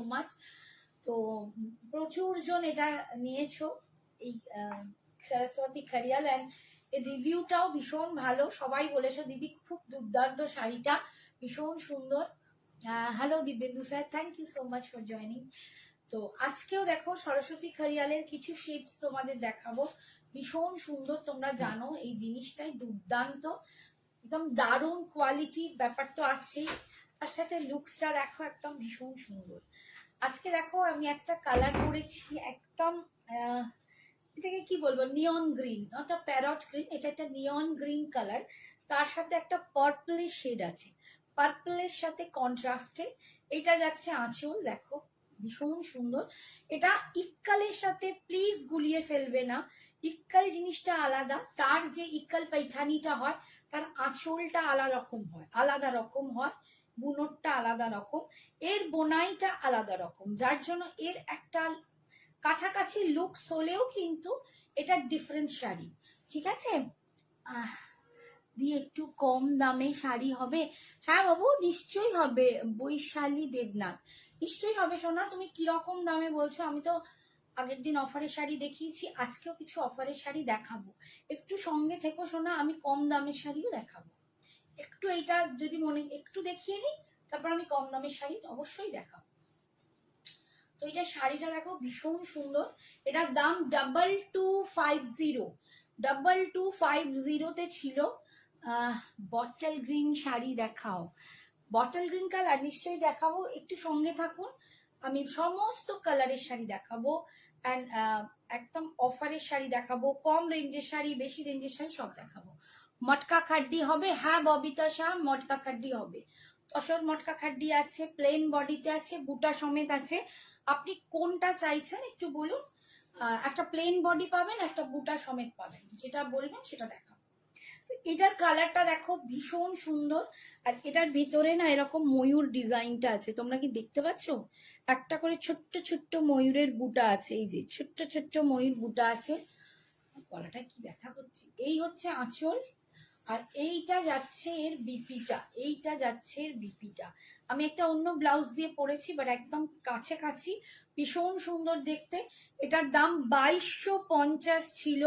Much. তো প্রচুর জন এটা নিয়েছো এই সরস্বতী খারিয়াল, অ্যান্ড এর রিভিউটাও ভীষণ ভালো। সবাই বলেছো দিদি খুব দুর্দান্ত শাড়িটা, ভীষণ সুন্দর। Hello Dibyendu sir, thank you so much for joining. তো আজকেও দেখো সরস্বতী খারিয়ালের কিছু শেডস তোমাদের দেখাবো, ভীষণ সুন্দর। তোমরা জানো এই জিনিসটাই দুর্দান্ত, একদম দারুণ কোয়ালিটির ব্যাপার তো আছেই, তার সাথে লুকসটা দেখো একদম ভীষণ সুন্দর। আজকে দেখো আমি একটা কালার করেছি একদম এটাকে কি বলবো, নিয়ন গ্রিন, ওটা প্যারট গ্রিন, এটা একটা নিয়ন গ্রিন কালার, তার সাথে একটা পার্পলিশ শেড আছে, পার্পলের সাথে কন্ট্রাস্টে এটা যাচ্ছে আঁচল। দেখো ভীষণ সুন্দর। এটা ইক্কালের সাথে প্লিজ গুলিয়ে ফেলবে না, ইক্কাল জিনিসটা আলাদা, তার যে ইক্কাল পাইঠানিটা হয় তার আঁচলটা আলাদা রকম হয়, বুনটটা আলাদা রকম, এর বোনাইটা আলাদা রকম, যার জন্য এর একটা কাছাকাছি লুকস হলেও কিন্তু এটা ডিফারেন্ট শাড়ি। ঠিক আছে, দিয়ে একটু কম দামে শাড়ি হবে? হ্যাঁ বাবু নিশ্চয়ই হবে, বৈশালী দেবনাথ নিশ্চয়ই হবে। সোনা তুমি কিরকম দামে বলছো? আমি তো আগের দিন অফারের শাড়ি দেখিয়েছি, আজকেও কিছু অফারের শাড়ি দেখাবো, একটু সঙ্গে থেকো সোনা, আমি কম দামের শাড়িও দেখাবো। একটু এইটা যদি মনে একটু দেখিয়ে নিই, তারপর আমি কম দামের শাড়ি অবশ্যই দেখাবো। তো এটা শাড়িটা দেখো ভীষণ সুন্দর, এটার দাম 2250, 2250 ছিল। বটল গ্রিন শাড়ি দেখাও, বটল গ্রিন কালার নিশ্চয়ই দেখাবো, একটু সঙ্গে থাকুন, আমি সমস্ত কালারের শাড়ি দেখাবো, অ্যান্ড একদম অফারের শাড়ি দেখাবো, কম রেঞ্জের শাড়ি, বেশি রেঞ্জের শাড়ি সব দেখাবো। মটকা খাড্ডি হবে? হ্যাঁ ববিতা শাহ, মটকা খাড্ডি হবে, তসর মটকা খাড্ডি আছে, প্লেন বডিতে আছে, বুটা সমেত আছে। আপনি কোনটা চাইছেন একটু বলুন, একটা প্লেন বডি পাবেন, একটা বুটা সমেত পাবেন, যেটা বলবেন সেটা দেখাবো। এটার কালারটা দেখো ভীষণ সুন্দর, আর এটার ভিতরে না এরকম ময়ূর ডিজাইনটা আছে, তোমরা কি দেখতে পাচ্ছ? একটা করে ছোট্ট ছোট্ট ময়ূরের বুটা আছে, এই যে ছোট্ট ছোট্ট ময়ূর বুটা আছে। গলাটা কি ব্যথা করছে। এই হচ্ছে আঁচল, আর এইটা যাচ্ছে এর বিপিটা, এইটা যাচ্ছে এর বিপিটা। আমি একটা অন্য ব্লাউজ দিয়ে পরেছি, বাট একদম কাছাকাছি, ভীষণ সুন্দর দেখতে। এটার দাম 2250 ছিল,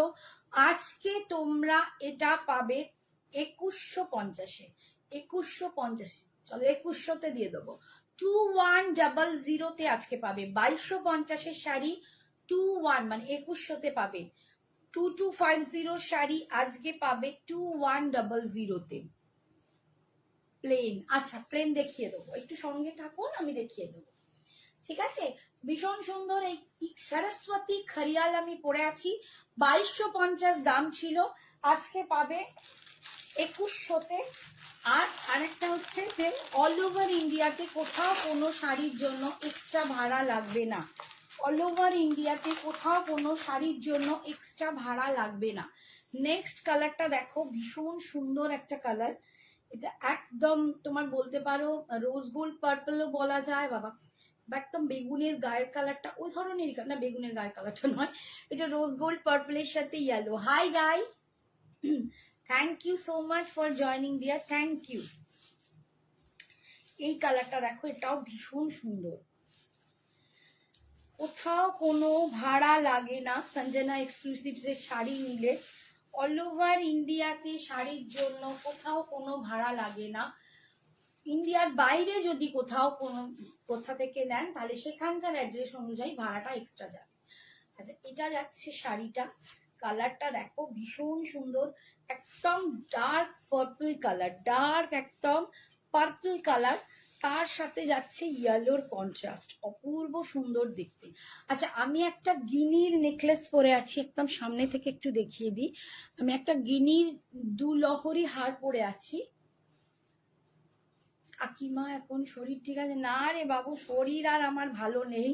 আজকে তোমরা এটা পাবে 2150-এ, 2150, চলো 2100-তে দিয়ে দেবো, 2100-তে আজকে পাবে। 2250-এর শাড়ি 21 মানে 2100-তে পাবে, 2250 শাড়ি আজকে পাবে 2100-তে প্লেন। আচ্ছা প্লেন দেখিয়ে দেবো, একটু সঙ্গে থাকুন, আমি দেখিয়ে দেবো। ঠিক আছে, ভীষণ সুন্দর এই সরস্বতী খারিয়াল আমি পরে আছি, 2250 দাম ছিল, আজকে পাবে 2100-তে। আর আরেকটা হচ্ছে যে অল ওভার ইন্ডিয়াতে কোথাও কোনো শাড়ির জন্য এক্সট্রা ভাড়া লাগবে না, অল ওভার ইন্ডিয়াতে কোথাও কোনো শাড়ির জন্য এক্সট্রা ভাড়া লাগবে না। নেক্সট কালারটা দেখো ভীষণ সুন্দর একটা কালার, এটা একদম তোমার বলতে পারো রোজ গোল্ড পার্পলও বলা যায় বাবা, একদম বেগুনের গায়ের কালারটা ওই ধরনেরই, না বেগুনের গায়ের কালারটা নয়, এটা রোজ গোল্ড পার্পলের সাথে yellow. Hi guy, thank you so much for joining dear, thank you. এই কালারটা দেখো, এটাও ভীষণ সুন্দর, কোথাও কোনো ভাড়া লাগে না। সঞ্জনা এক্সক্লুসিভসের শাড়ি নিলে অল ওভার ইন্ডিয়াতে শাড়ির জন্য কোথাও কোনো ভাড়া লাগে না। ইন্ডিয়ার বাইরে যদি কোথা থেকে নেন তাহলে সেখানকার অ্যাড্রেস অনুযায়ী ভাড়াটা এক্সট্রা যাবে। আচ্ছা এটা যাচ্ছে শাড়িটা, কালারটা দেখো ভীষণ সুন্দর, একদম ডার্ক পার্পল কালার, ডার্ক একদম পার্পল কালার, তার সাথে যাচ্ছে ইয়েলোর কন্ট্রাস্ট, অপূর্ব সুন্দর দেখতে। আচ্ছা আমি একটা গিনির নেকলেস পরে আছি, একদম সামনে থেকে একটু দেখিয়ে দিই, আমি একটা গিনির দুলহরি হার পরে আছি। কাকিমা এখন শরীর ঠিক আছে? না রে বাবু, শরীর আর আমার ভালো নেই,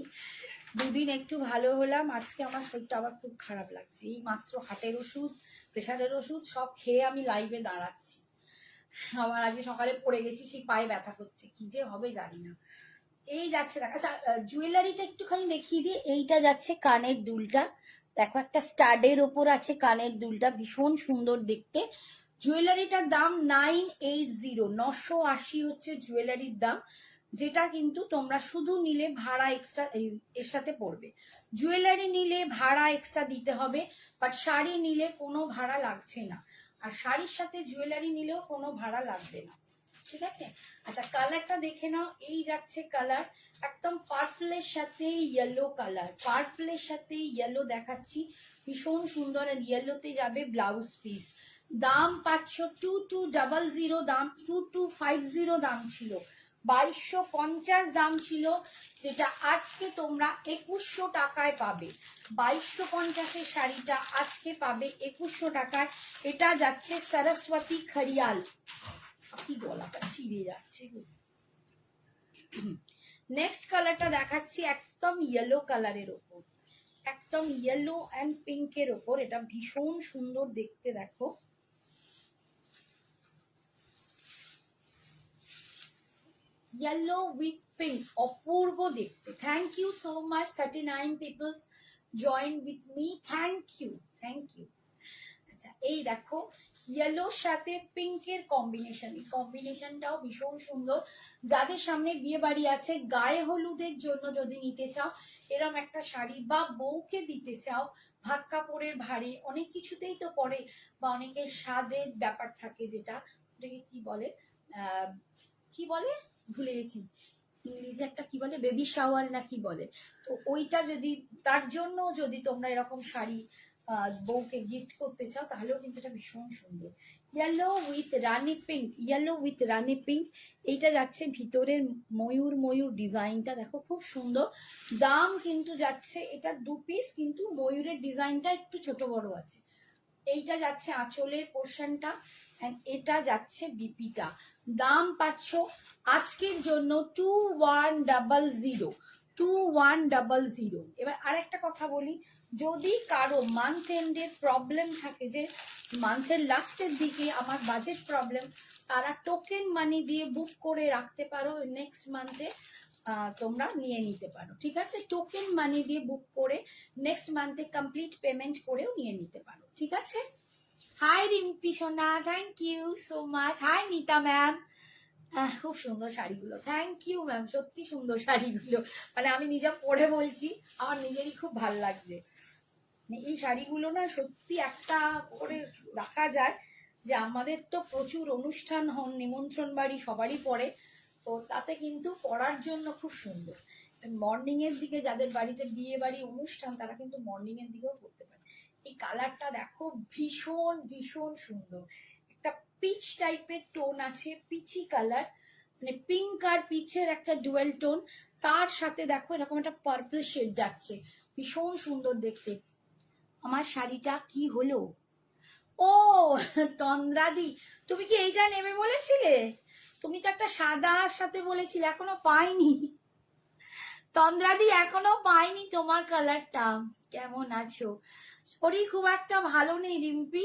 দুদিন একটু ভালো হলাম, আজকে আমার শরীরটা আবার খুব খারাপ লাগছে। এই মাত্র হার্টের ওষুধ, প্রেশারের ওষুধ সব খেয়ে আমি লাইভে দাঁড়াচ্ছি, আমার আজকে সকালে পড়ে গেছি, সেই পায়ে ব্যথা করছে, কি যে হবে জানি না। এই যাচ্ছে দেখা, জুয়েলারিটা একটুখানি দেখিয়ে দিই, এইটা যাচ্ছে কানের দুলটা, দেখো একটা স্টাডের ওপর আছে কানের দুলটা, ভীষণ সুন্দর দেখতে। জুয়েলারিটার দাম 980, 980 হচ্ছে জুয়েলারির দাম, যেটা কিন্তু তোমরা শুধু নিলে ভাড়া এক্সট্রা এর সাথে পড়বে। জুয়েলারি নিলে ভাড়া এক্সট্রা দিতে হবে, বাট শাড়ি নিলে কোনো ভাড়া লাগছে না, আর শাড়ির সাথে জুয়েলারি নিলেও কোনো ভাড়া লাগবে না, ঠিক আছে। আচ্ছা কালারটা দেখে নাও, এই যাচ্ছে কালার একদম পার্পলের সাথে ইয়েলো কালার, পার্পলের সাথে ইয়েলো দেখাচ্ছি, ভীষণ সুন্দর। আর ইয়েলোতে যাবে ব্লাউজ পিস। দাম পাচ্ছ 2200 দাম, 2250 দাম ছিল, 2250 দাম ছিল, যেটা আজকে তোমরা 2100 টাকায় পাবে। 2250-এর শাড়িটা আজকে পাবে 2100 টাকায়। এটা যাচ্ছে সরস্বতী খড়িয়াল, কি গলাটা ছিঁড়ে যাচ্ছে। নেক্সট কালারটা দেখাচ্ছি একদম ইয়েলো কালারের ওপর, একদম ইয়েলো অ্যান্ড পিঙ্কের ওপর, এটা ভীষণ সুন্দর দেখতে। দেখো ইয়েলো উইথ পিঙ্ক, অপূর্ব দেখতে। Thank you so much, 39 peoples join with me, thank you thank you. আচ্ছা এই দেখো ইয়েলোর সাথে পিঙ্কের কম্বিনেশন, এই কম্বিনেশনটাও ভীষণ সুন্দর। যাদের সামনে বিয়ে বাড়ি আছে, গায়ে হলুদের জন্য যদি নিতে চাও এরম একটা শাড়ি, বা বউকে দিতে চাও ভাত কাপড়ের ভারে, অনেক কিছুতেই তো পরে, বা অনেকের স্বাদের ব্যাপার থাকে, যেটা ওটাকে কি বলে, কি বলে ভুলে গেছি, ইংলিশে একটা কি বলে, বেবি শাওয়ার না কি বলে, তো ওইটা যদি, তার জন্য যদি তোমরা এরকম শাড়ি বউকে গিফট করতে চাও তাহলেও কিন্তু এটা ভীষণ সুন্দর। Yellow with Rani pink, yellow with Rani pink, এইটা যাচ্ছে ভিতরের ময়ূর ময়ূর ডিজাইনটা দেখো খুব সুন্দর। দাম কিন্তু যাচ্ছে, এটা 2 পিস, কিন্তু ময়ূরের ডিজাইনটা একটু ছোট বড় আছে। এইটা যাচ্ছে আঁচলের পোর্শনটা, এটা যাচ্ছে বিপিটা। দাম পাচ্ছ আজকের জন্য 2100, 2100। এবার আরেকটা কথা বলি, যদি কারো মান্থ এন্ডের প্রবলেম থাকে, যে মান্থের লাস্টের দিকে আমার বাজেট প্রবলেম, তারা টোকেন মানি দিয়ে বুক করে রাখতে পারো, নেক্সট মান্থে তোমরা নিয়ে নিতে পারো, ঠিক আছে। টোকেন মানি দিয়ে বুক করে নেক্সট মান্থে কমপ্লিট পেমেন্ট করেও নিয়ে নিতে পারো, ঠিক আছে। হাই রিম্পি সোনা, thank you so much. Hi Nita ma'am, খুব সুন্দর শাড়িগুলো, থ্যাংক ইউ ম্যাম, সত্যি সুন্দর শাড়িগুলো, মানে আমি নিজে পরে বলছি আমার নিজেরই খুব ভাল লাগছে। এই শাড়িগুলো না সত্যি একটা করে রাখা যায়, যে আমাদের তো প্রচুর অনুষ্ঠান হন, নিমন্ত্রণ বাড়ি সবারই পরে, তো তাতে কিন্তু পরার জন্য খুব সুন্দর। মর্নিং এর দিকে যাদের বাড়িতে বিয়ে বাড়ি অনুষ্ঠান, তারা কিন্তু মর্নিং এর দিকেও পরতে পারে। এই কালারটা দেখো ভীষণ ভীষণ সুন্দর, একটা পিচ টাইপের টোন আছে, পিচি কালার, মানে পিঙ্ক আর পিচের একটা ডুয়েল টোন, তার সাথে দেখো এরকম একটা পার্পল শেড যাচ্ছে, ভীষণ সুন্দর দেখতে। আমার শাড়িটা কি হলো? ও তন্দ্রাদি, তুমি কি এইটা নেবে বলেছিলে? তুমি তো একটা সাদার সাথে বলেছিলে, এখনো পাইনি তন্দ্রাদি, এখনো পাইনি তোমার কালারটা। কেমন আছো? শরীর খুব একটা ভালো নেই রিম্পি,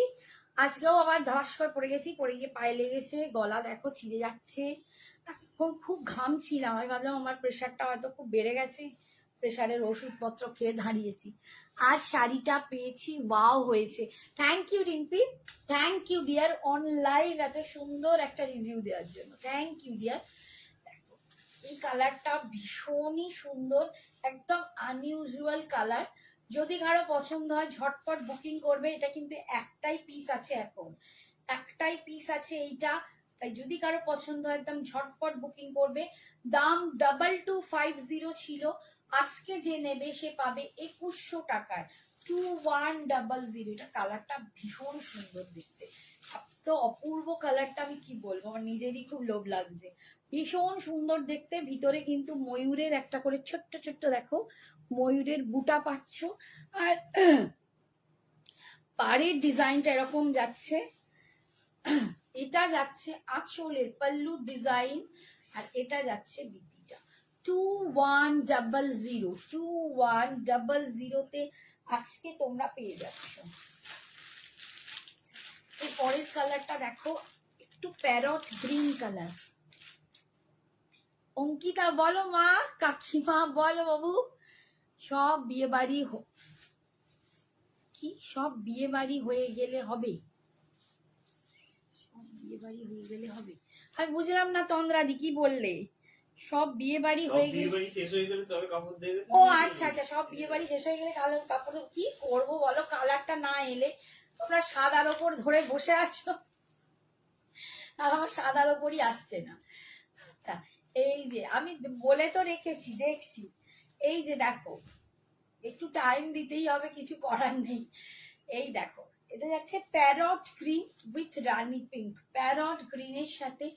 আজকেও আবার ধস করে পড়ে গেছি, পড়ে গিয়ে পায়ে লেগেছে, গলা দেখো ছিঁড়ে যাচ্ছে, এখন খুব ঘামছিলাম, আমি ভাবলাম আমার প্রেশারটা হয়তো খুব বেড়ে গেছে, প্রেশারের ওষুধপত্র খেয়ে দাঁড়িয়েছি। আজ শাড়িটা পেয়েছি, ওয়াও হয়েছে। Thank you Rimpi, thank you dear, on live এত সুন্দর একটা রিভিউ দেওয়ার জন্য, থ্যাংক ইউ ডিয়ার। এই কালারটা ভীষণই সুন্দর, একদম আনইউজুয়াল কালার। যদি কারো পছন্দ হয় ঝটপট বুকিং করবে, এটা কিন্তু একটাই পিস আছে, এখন একটাই পিস আছে এইটা, তাই যদি কারো পছন্দ হয় একদম ঝটপট বুকিং করবে। দাম 2250 ছিল, আজকে যে নেবে সে পাবে 2100 টাকায়, 2100। এটা কালারটা ভীষণ সুন্দর দেখতে, তো অপূর্ব কালারটা, আমি কি বলবো, আমার নিজেরই খুব লোভ লাগছে, ভীষণ সুন্দর দেখতে। ভিতরে কিন্তু ময়ূরের একটা করে ছোট্ট ছোট্ট দেখো ময়ূরের বুটা পাচ্ছ, আর পাড়ের ডিজাইনটা এরকম যাচ্ছে, এটা যাচ্ছে আঁচলের পাল্লু ডিজাইন, আর এটা যাচ্ছে বিপিটা। 2100, 2100-তে আজকে তোমরা পেয়ে যাচ্ছ। এই পরের কালারটা দেখো, একটু প্যারট গ্রিন কালার। অঙ্কিতা বলো মা, কাকিমা বলো বাবু, সব বিয়ে বাড়ি কি সব বিয়ে বাড়ি হয়ে গেলে হবে, সব বিয়ে বাড়ি হয়ে গেলে হবে, আমি বুঝলাম না তন্দ্রাদি কি বললে, সব বিয়ে বাড়ি হয়ে গেলে শেষ হয়ে গেলে তবে কাপড় দেবে। ও আচ্ছা আচ্ছা, সব বিয়ে বাড়ি শেষ হয়ে গেলে কাপড় কি করবো বলো, কালারটা না এলে তোমরা সাদার ওপর ধরে বসে আছো, আর আমার সাদার ওপরই আসছে না। আচ্ছা এই যে আমি বলে তো রেখেছি, দেখছি এই যে দেখো, একটু টাইম দিতেই হবে, কিছু করার নেই। এই দেখো, এটা যাচ্ছে parrot green with Rani pink, parrot গ্রিনের সাথে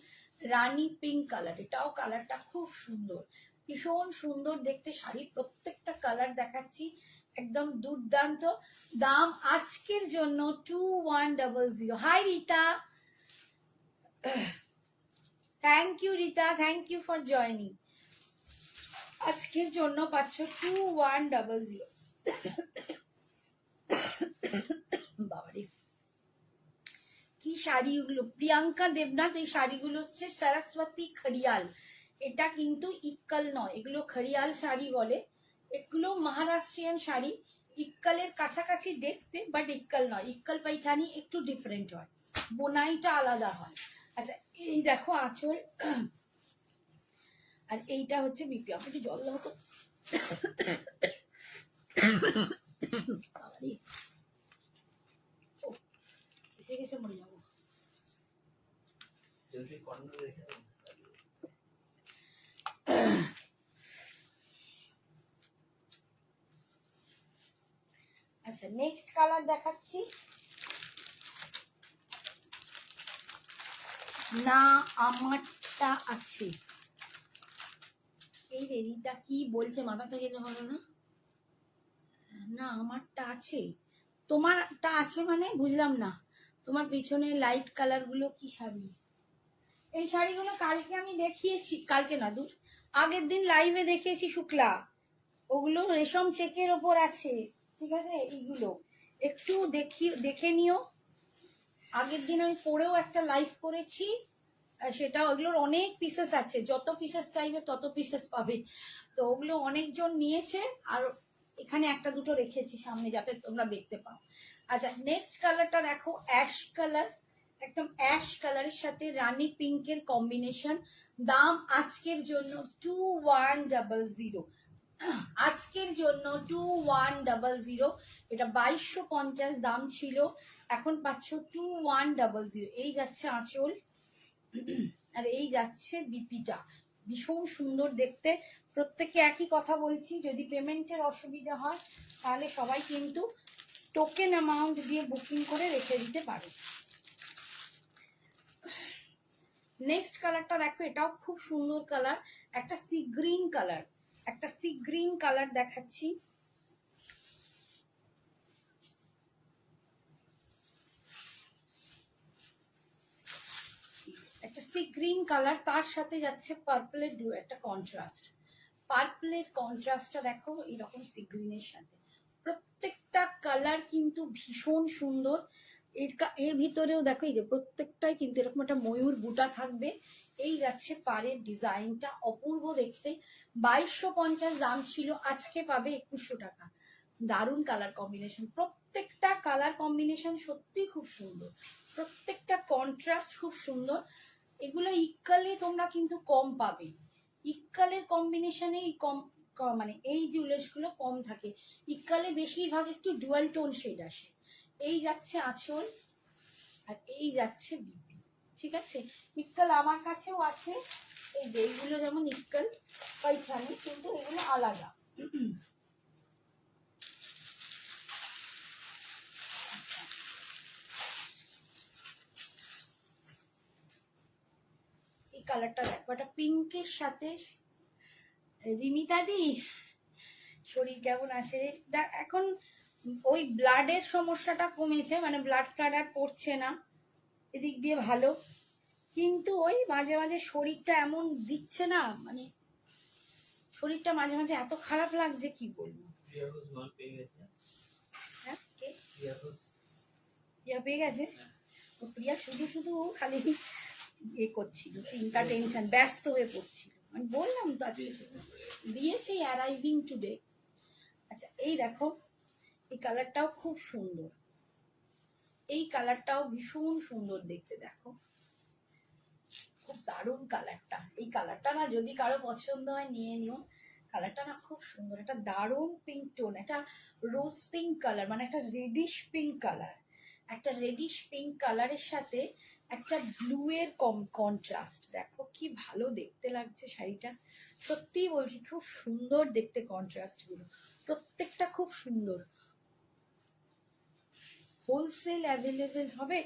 রানি পিঙ্ক কালার। এটাও কালারটা খুব সুন্দর, ভীষণ সুন্দর দেখতে শাড়ির প্রত্যেকটা কালার দেখাচ্ছি, একদম দুর্দান্ত। দাম আজকের জন্য 2100। Hi Rita, thank you Rita, thank you for joining. আজকের জন্য পাচ্ছ 2100। বাবারে কি শাড়িগুলো, প্রিয়াঙ্কা দেবনাথ। এই শাড়িগুলো হচ্ছে সরস্বতী খড়িয়াল, এটা কিন্তু ইক্কল নয়, এগুলো খড়িয়াল শাড়ি বলে। এগুলো মহারাষ্ট্রিয়ান শাড়ি, ইক্কলের কাছাকাছি দেখতে, বাট ইক্কল নয়। ইক্কল পাইঠানি একটু ডিফারেন্ট হয়, বোনাইটা আলাদা হয়। আচ্ছা এই দেখো আঁচল, আর এইটা হচ্ছে বিপি। আপনি একটু জল দাও তো। এসে গেছে, মরে যাবো। আচ্ছা নেক্সট কালার দেখাচ্ছি, না আমারটা আছে। এই রে রিতা কি বলছে, মাথা থেকে হলো না, না আমারটা আছে, তোমারটা আছে মানে বুঝলাম না। তোমার পিছনে লাইট কালার গুলো কি শাড়ি? এই শাড়িগুলো কালকে আমি দেখিয়েছি, কালকে না দূর আগের দিন লাইভে দেখিয়েছি শুক্লা, ওগুলো রেশম চেকের ওপর আছে, ঠিক আছে। এইগুলো একটু দেখে নিও, আগের দিন আমি পরেও একটা লাইভ করেছি, সেটা ওগুলোর অনেক পিসেস আছে, যত পিসেস চাইবে তত পিসেস পাবে, তো ওগুলো অনেকজন নিয়েছে, আর এখানে একটা দুটো রেখেছি সামনে যাতে তোমরা দেখতে পাও। আচ্ছা নেক্সট কালারটা দেখো, অ্যাশ কালার, একদম অ্যাশ কালারের সাথে রানী পিঙ্কের কম্বিনেশন। দাম আজকের জন্য 2100, আজকের জন্য 2100। এটা 2250 দাম ছিল, এখন পাচ্ছ 2100। এই যাচ্ছে আঁচল, আর এই যাচ্ছে বিপিটা, ভীষণ সুন্দর দেখতে। প্রত্যেককে একই কথা বলছি, যদি পেমেন্টের অসুবিধা হয় তাহলে সবাই কিন্তু টোকেন অ্যামাউন্ট দিয়ে বুকিং করে রেখে দিতে পারে। নেক্সট কালারটা দেখো, এটাও খুব সুন্দর কালার, একটা সি গ্রিন কালার, একটা সি গ্রিন কালার দেখাচ্ছি। একটা সি গ্রিন কালার, তার সাথে যাচ্ছে পার্পলের একটা কন্ট্রাস্ট, পার্পলের কন্ট্রাস্টটা দেখো এরকম সি গ্রিনের সাথে। প্রত্যেকটা কালার কিন্তু ভীষণ সুন্দর। এর ভিতরেও দেখো এই যে প্রত্যেকটাই কিন্তু এরকম একটা ময়ূর বুটা থাকবে। এই যাচ্ছে পাড়ের ডিজাইনটা, অপূর্ব দেখতে। 2250 দাম ছিল, আজকে পাবে 2100 টাকা। দারুণ কালার কম্বিনেশন, প্রত্যেকটা কালার কম্বিনেশন সত্যি খুব সুন্দর, প্রত্যেকটা কন্ট্রাস্ট খুব সুন্দর। এগুলো ইক্কালে তোমরা কিন্তু কম পাবে, ইক্কালের কম্বিনেশনে মানে এই জুয়েলার্সগুলো কম থাকে, ইক্কালে বেশিরভাগ একটু ডুয়াল টোন শেড আসে। এই যাচ্ছে আঁচল, আর এই যাচ্ছে বিপি, ঠিক আছে। ইক্কাল আমার কাছেও আছে, এই যে এইগুলো যেমন ইক্কাল পাইছানি, কিন্তু এগুলো আলাদা। এই কালারটা দেখো, একটা পিঙ্কের সাথে। রিমিতাদি শরীর কেমন আছে? এখন ওই ব্লাডের সমস্যাটা কমেছে, মানে ব্লাড ফ্লাড আর পড়ছে না, এদিক দিয়ে ভালো, কিন্তু ওই মাঝে মাঝে শরীরটা এমন দিচ্ছে না, মানে শরীরটা মাঝে মাঝে এত খারাপ লাগছে কি বলবো। হ্যাঁ কে প্রিয়া পেয়ে গেছে? প্রিয়া শুধু শুধু খালি ইয়ে করছিল, চিন্তা টেনশন, ব্যস্ত হয়ে পড়ছিল। আমি বললাম তো আজকে দিয়েছি অ্যারাইভিং টুডে। আচ্ছা এই দেখো, এই কালারটাও খুব সুন্দর, এই কালারটাও ভীষণ সুন্দর দেখতে, দেখো খুব দারুণ কালারটা। এই কালারটা না যদি কারো পছন্দ হয় নিয়ে নিও, কালারটা না খুব সুন্দর, একটা দারুণ পিঙ্ক টোন, একটা রোজ পিঙ্ক কালার, মানে একটা রেডিশ পিঙ্ক কালার, একটা রেডিশ পিঙ্ক কালারের সাথে একটা ব্লু এর কন্ট্রাস্ট। দেখো কি ভালো দেখতে লাগছে শাড়িটা, সত্যি বলছি খুব সুন্দর দেখতে কন্ট্রাস্ট গুলো, প্রত্যেকটা খুব সুন্দর। হোলসেল অ্যাভেলেবেল হবে,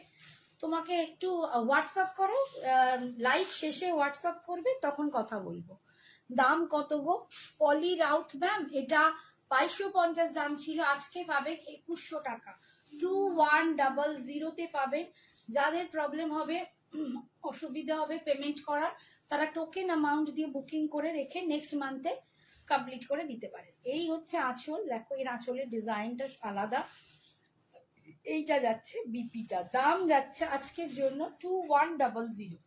তোমাকে একটু হোয়াটসঅ্যাপ করো, লাইভ শেষে হোয়াটসঅ্যাপ করবে, তখন কথা বলবো। দাম কত গো? পলি রাউথ ম্যাম, এটা 2250 দাম ছিল, আজকে পাবেন 2100 টাকা, 2100 পাবেন। যাদের প্রবলেম হবে, অসুবিধা হবে পেমেন্ট করার, তারা টোকেন অ্যামাউন্ট দিয়ে বুকিং করে রেখে নেক্সট মান্থে কমপ্লিট করে দিতে পারে। এই হচ্ছে আঁচল, দেখো এর আঁচলের ডিজাইনটা আলাদা। এইটা যাচ্ছে বিপিটা, দাম যাচ্ছে আজকের জন্য 2100।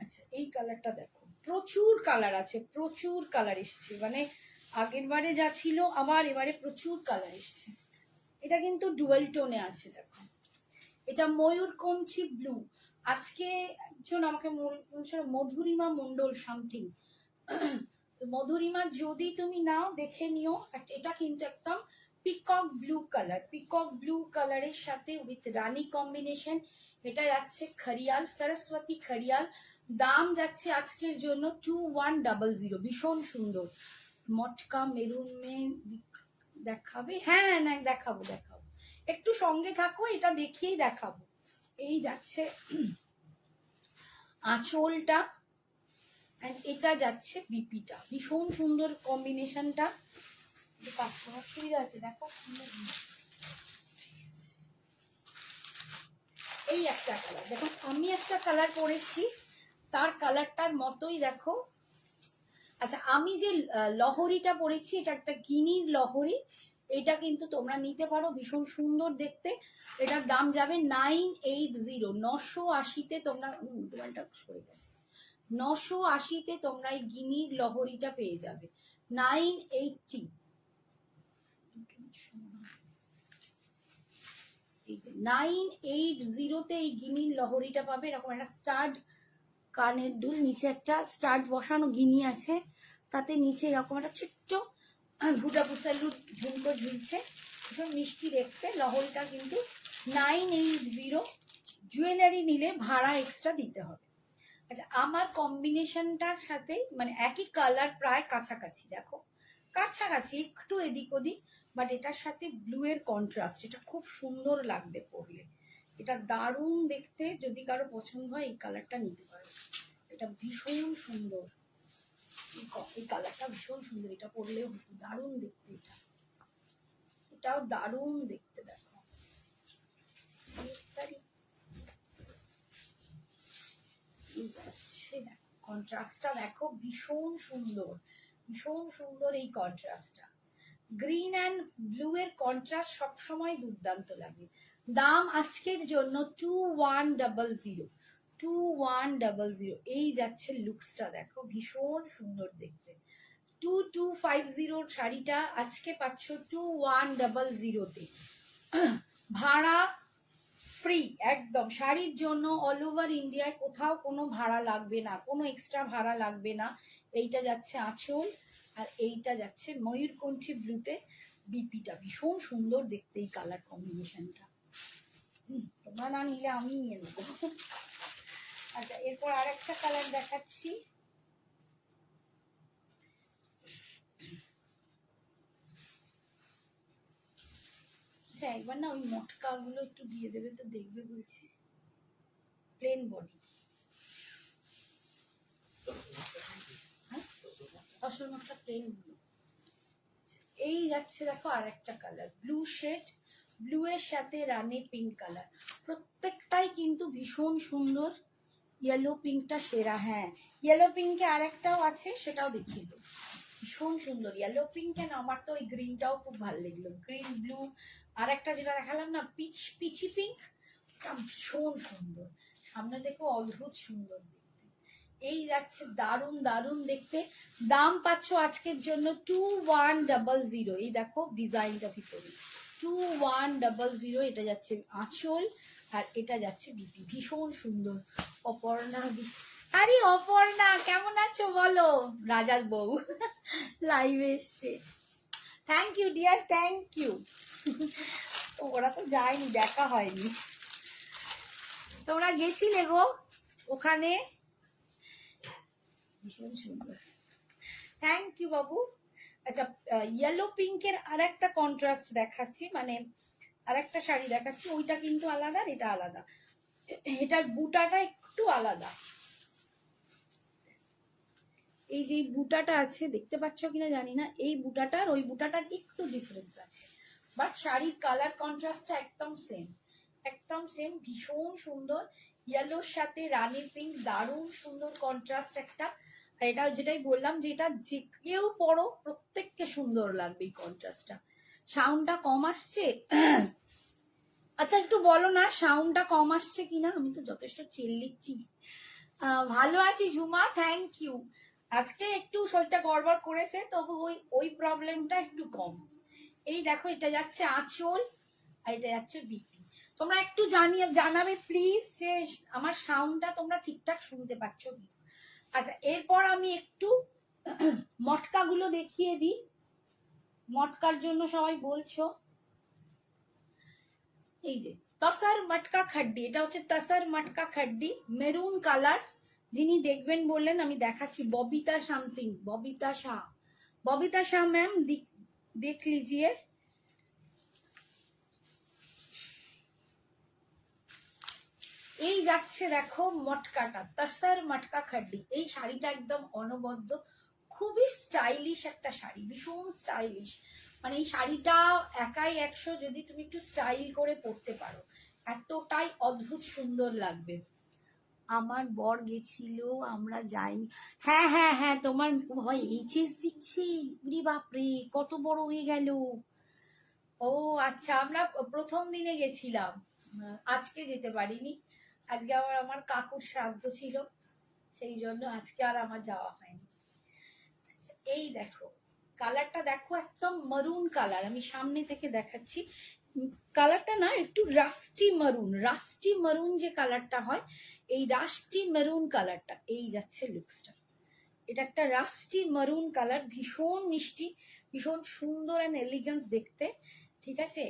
আচ্ছা এই কালারটা দেখো, প্রচুর কালার আছে, প্রচুর কালার এসছে, মানে আগের বারে যা ছিল আবার এবারে প্রচুর কালার এসছে। এটা কিন্তু ডুয়েল টোনে আছে, দেখো এটা ময়ূরকণ্ঠী ব্লু। আজকে একজন আমাকে বলছিল মধুরিমা মন্ডল সামথিং, মধুরিমা যদি তুমি নাও দেখে নিও, এটা কিন্তু একদম peacock blue colour, peacock blue কালারের সাথে উইথ রানী কম্বিনেশন। এটা যাচ্ছে খরিয়াল, সরস্বতী খরিয়াল, দাম যাচ্ছে আজকের জন্য 2100। ভীষণ সুন্দর, মটকা মেরুন মে দেখাবে? হ্যাঁ না দেখাবো দেখাবো, একটু সঙ্গে থাকো, এটা দেখিয়েই দেখাবো। এই যাচ্ছে আঁচলটা, এটা যাচ্ছে বিপিটা, ভীষণ সুন্দর কম্বিনেশনটা। অসুবিধা আছে দেখো, এই একটা কালার দেখো, আমি একটা কালার পরেছি তার কালারটার মতোই দেখো। আচ্ছা আমি যে লহরিটা পরেছি এটা একটা গিনির লহরি, এটা কিন্তু তোমরা নিতে পারো, ভীষণ সুন্দর দেখতে। এটার দাম যাবে 980, 980-তে তোমরা, মোবাইলটা সরে গেছে, 980-তে তোমরা এই গিনির লহরিটা পেয়ে যাবে 980। এই যে 980-তে এই গিনির লহরিটা পাবে। এরকম একটা স্টাড কানের দুল, নিচে একটা স্টাড বসানো গিনি আছে, তাতে নিচে এরকম একটা ছোট্ট ভুটা পুষালু ঝুমকো ঝুলছে, ভীষণ মিষ্টি দেখতে। লহরিটা কিন্তু 980, জুয়েলারি নিলে ভাড়া এক্সট্রা দিতে হবে। আচ্ছা আমার কম্বিনেশনটার সাথে মানে একই কালার প্রায় কাছাকাছি, দেখো কাছাকাছি একটু এদিক ওদিক, বাট এটার সাথে ব্লু এর কন্ট্রাস্ট, এটা খুব সুন্দর লাগবে পরলে, এটা দারুণ দেখতে। যদি কারো পছন্দ হয় এই কালারটা নিতে পারো, এটা ভীষণ সুন্দর, এই কালারটা ভীষণ সুন্দর, এটা পরলেও দারুণ দেখতে, এটাও দারুণ দেখতে। দেখো কন্ট্রাস্টটা দেখো, ভীষণ সুন্দর, ভীষণ সুন্দর এই কন্ট্রাস্টটা। গ্রিন অ্যান্ড ব্লু এর কন্ট্রাস্ট সবসময় দুর্দান্ত লাগে। দাম আজকের জন্য 2100, 2100। এই যাচ্ছে লুকসটা দেখো, ভীষণ সুন্দর দেখতে। 2250 শাড়িটা আজকে পাচ্ছ 2100-তে, ভাড়া ফ্রি একদম। শাড়ির জন্য অল ওভার ইন্ডিয়ায় কোথাও কোনো ভাড়া লাগবে না, কোনো এক্সট্রা ভাড়া লাগবে না। এইটা যাচ্ছে আঁচল, আর এইটা যাচ্ছে ময়ূরকণ্ঠী ব্লুতে বিপিটা, ভীষণ সুন্দর দেখতে এই কালার কম্বিনেশনটা। তোমরা না নিলে আমি নিয়ে নেবো। আচ্ছা এরপর আর একটা কালার দেখাচ্ছি, আচ্ছা একবার না ওই মটকা গুলো একটু দিয়ে দেবে তো, দেখবে বলছি। প্লেন বডি, হ্যাঁ আসল মটকা প্লেন গুলো। এই যাচ্ছে দেখো আর একটা কালার, ব্লু শেড, ব্লু এর সাথে রানী পিঙ্ক কালার, প্রত্যেকটাই কিন্তু ভীষণ সুন্দর। ইয়েলো পিঙ্কটা সেরা, হ্যাঁ ইয়েলো পিঙ্কে আর একটাও আছে, সেটাও দেখিয়ে দেবো, ভীষণ সুন্দর ইয়েলো পিঙ্কে না। আমার তো ওই গ্রিনটাও খুব ভালো লাগলো, গ্রিন ব্লু, আর একটা যেটা দেখালাম না পিচি পিঙ্ক, ভীষণ সুন্দর, সামনে দেখো অদ্ভুত সুন্দর দেখতে। এই যাচ্ছে দারুণ দারুণ দেখতে। দাম পাচ্ছ আজকের জন্য 2100। এই দেখো ডিজাইনটা ভিতরে 2100। এটা যাচ্ছে আঁচল, আর এটা যাচ্ছে বিপি, ভীষণ সুন্দর। অপর্ণা আরে অপর্ণা কেমন আছো বলো, রাজার বউ লাইভে এসছে। Thank you dear, thank you. ওরা তো যায়নি, দেখা হয়নি। তোমরা গেছিলে গো ওখানে, ভীষণ সুন্দর। থ্যাংক ইউ বাবু। আচ্ছা, ইয়েলো পিঙ্কের আর একটা কন্ট্রাস্ট দেখাচ্ছি, মানে আর একটা শাড়ি দেখাচ্ছি। ওইটা কিন্তু আলাদা, এটা আলাদা। এটার বুটাটা একটু আলাদা। এই যে বুটাটা আছে, দেখতে পাচ্ছ কিনা জানি না, এই বুটাটার ওই বুটাটার একটু ডিফারেন্স আছে, বাট শাড়ির কালার কন্ট্রাস্টটা একদম সেম, একদম সেম। ভীষণ সুন্দর, ইয়েলোর সাথে রানীর পিঙ্ক, দারুণ সুন্দর কন্ট্রাস্ট একটা। আর এটা যেটাই বললাম যে এটা যে কেউ পরো প্রত্যেককে সুন্দর লাগবে এই কন্ট্রাস্টটা। সাউন্ডটা কম আসছে? আচ্ছা একটু বলো না সাউন্ডটা কম আসছে কিনা, আমি তো যথেষ্ট চিল্লিচ্ছি। ভালো আছি ঝুমা, থ্যাংক ইউ। আজকে একটু শরীরটা গড়বড় করেছে, তবু ওই ওই প্রবলেমটা একটু কম। এই দেখো এটা যাচ্ছে আঁচল, আর এটা যাচ্ছে বিপি। তোমরা একটু জানাবে প্লিজ যে আমার সাউন্ডটা তোমরা ঠিকঠাক শুনতে পাচ্ছ কি। আচ্ছা এরপর আমি একটু মটকাগুলো দেখিয়ে দিই, মটকার জন্য সবাই বলছো। এই যে তসার মটকা খাড্ডি, এটা হচ্ছে তসার মটকা খাড্ডি, মেরুন কালার। যিনি দেখবেন বললেন, আমি দেখাচ্ছি, ববিতা সামথিং, ববিতা শাহ, ববিতা শাহ ম্যাম দেখ লিজিয়ে। এই যাচ্ছে দেখো মটকাটা, তসার মটকা খাড্ডি। এই শাড়িটা একদম অনবদ্য, খুবই স্টাইলিশ একটা শাড়ি, ভীষণ স্টাইলিশ। মানে এই শাড়িটা একাই 100, যদি তুমি একটু স্টাইল করে পরতে পারো এতটাই অদ্ভুত সুন্দর লাগবে। আমার বর গেছিল, আমরা যাইনি। হ্যাঁ হ্যাঁ হ্যাঁ, তোমার ভাই এইচএস দিচ্ছি, উরি বাপরে কত বড় হয়ে গেল। ও আচ্ছা, আমরা প্রথম দিনে গেছিলাম, আজকে যেতে পারিনি। আজকে আমার কাকুর শ্রাদ্ধ ছিল, সেই জন্য আজকে আর আমার যাওয়া হয়নি। আচ্ছা, এই দেখো কালারটা দেখো, একদম মারুন কালার, আমি সামনে থেকে দেখাচ্ছি। কালারটা না একটু রাস্টি মারুন, রাস্টি মারুন যে কালারটা হয়, এই রাস্টি মারুন কালারটা। এই যাচ্ছে লুকসটা, এটা একটা রাস্টি মারুন কালার, ভীষণ মিষ্টি, ভীষণ সুন্দর অ্যান্ড এলিগেন্স দেখতে। ঠিক আছে,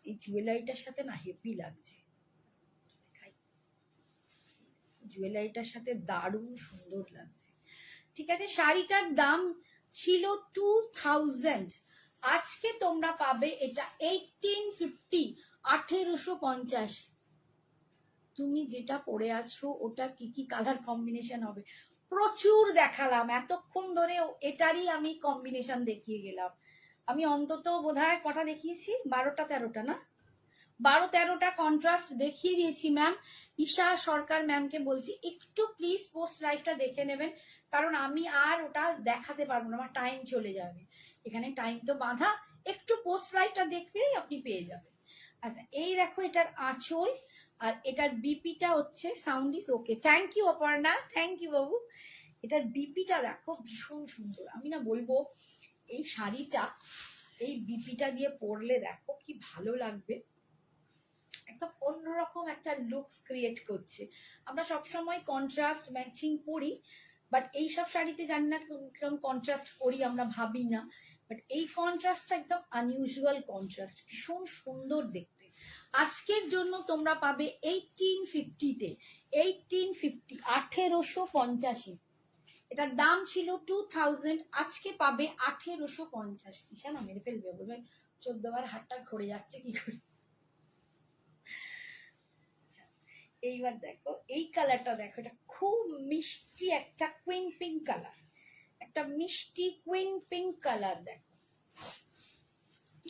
এই জুয়েলারিটার সাথে না হেভি লাগছে, জুয়েলারিটার সাথে দারুণ সুন্দর লাগছে। ঠিক আছে, শাড়িটার দাম ছিল 2000, আজকে তোমরা পাবে এটা 1850, 1850। তুমি যেটা পরে আছো ওটা কি কি কালার কম্বিনেশন হবে, প্রচুর দেখালাম এতক্ষণ ধরে, এটারই আমি কম্বিনেশন দেখিয়ে গেলাম। আমি অন্তত বোধহয় কটা দেখিয়েছি, 12টা 13টা না, 12-13টা কন্ট্রাস্ট দেখিয়ে দিয়েছি ম্যাম। ঈশা সরকার ম্যামকে বলছি একটু প্লিজ পোস্ট লাইভটা দেখে নেবেন, কারণ আমি আর ওটা দেখাতে পারবো না, আমার টাইম চলে যাবে, এখানে টাইম তো বাঁধা। একটু পোস্ট লাইভটা দেখলেই আপনি পেয়ে যাবেন। আচ্ছা এই দেখো এটার আঁচল, আর এটার বিপিটা হচ্ছে sound is okay. Thank you Aparna, thank you বাবু। এটার বিপিটা দেখো ভীষণ সুন্দর, আমি না বলবো এই শাড়িটা এই বিপিটা দিয়ে পরলে দেখো কি ভালো লাগবে, একদম অন্যরকম একটা লুকস ক্রিয়েট করছে। আমরা সবসময় কন্ট্রাস্ট ম্যাচিং পরি, বাট এইসব শাড়িতে জানি না কিরকম কন্ট্রাস্ট করি, আমরা ভাবি না, বাট এই কন্ট্রাস্টটা একদম আনইউজুয়াল কন্ট্রাস্ট, ভীষণ সুন্দর দেখতে। আজকের জন্য তোমরা পাবে 1850-তে, 1850, 1850। এটার দাম ছিল 2000, আজকে পাবে 1850। ঈশা না মেরে ফেলবে, বলবে 14 বার হাতটা ঘুরে যাচ্ছে কি করে। এইবার দেখো এই কালারটা দেখো, এটা খুব মিষ্টি একটা কুইন পিঙ্ক কালার, একটা মিষ্টি কুইন পিঙ্ক কালার দেখো,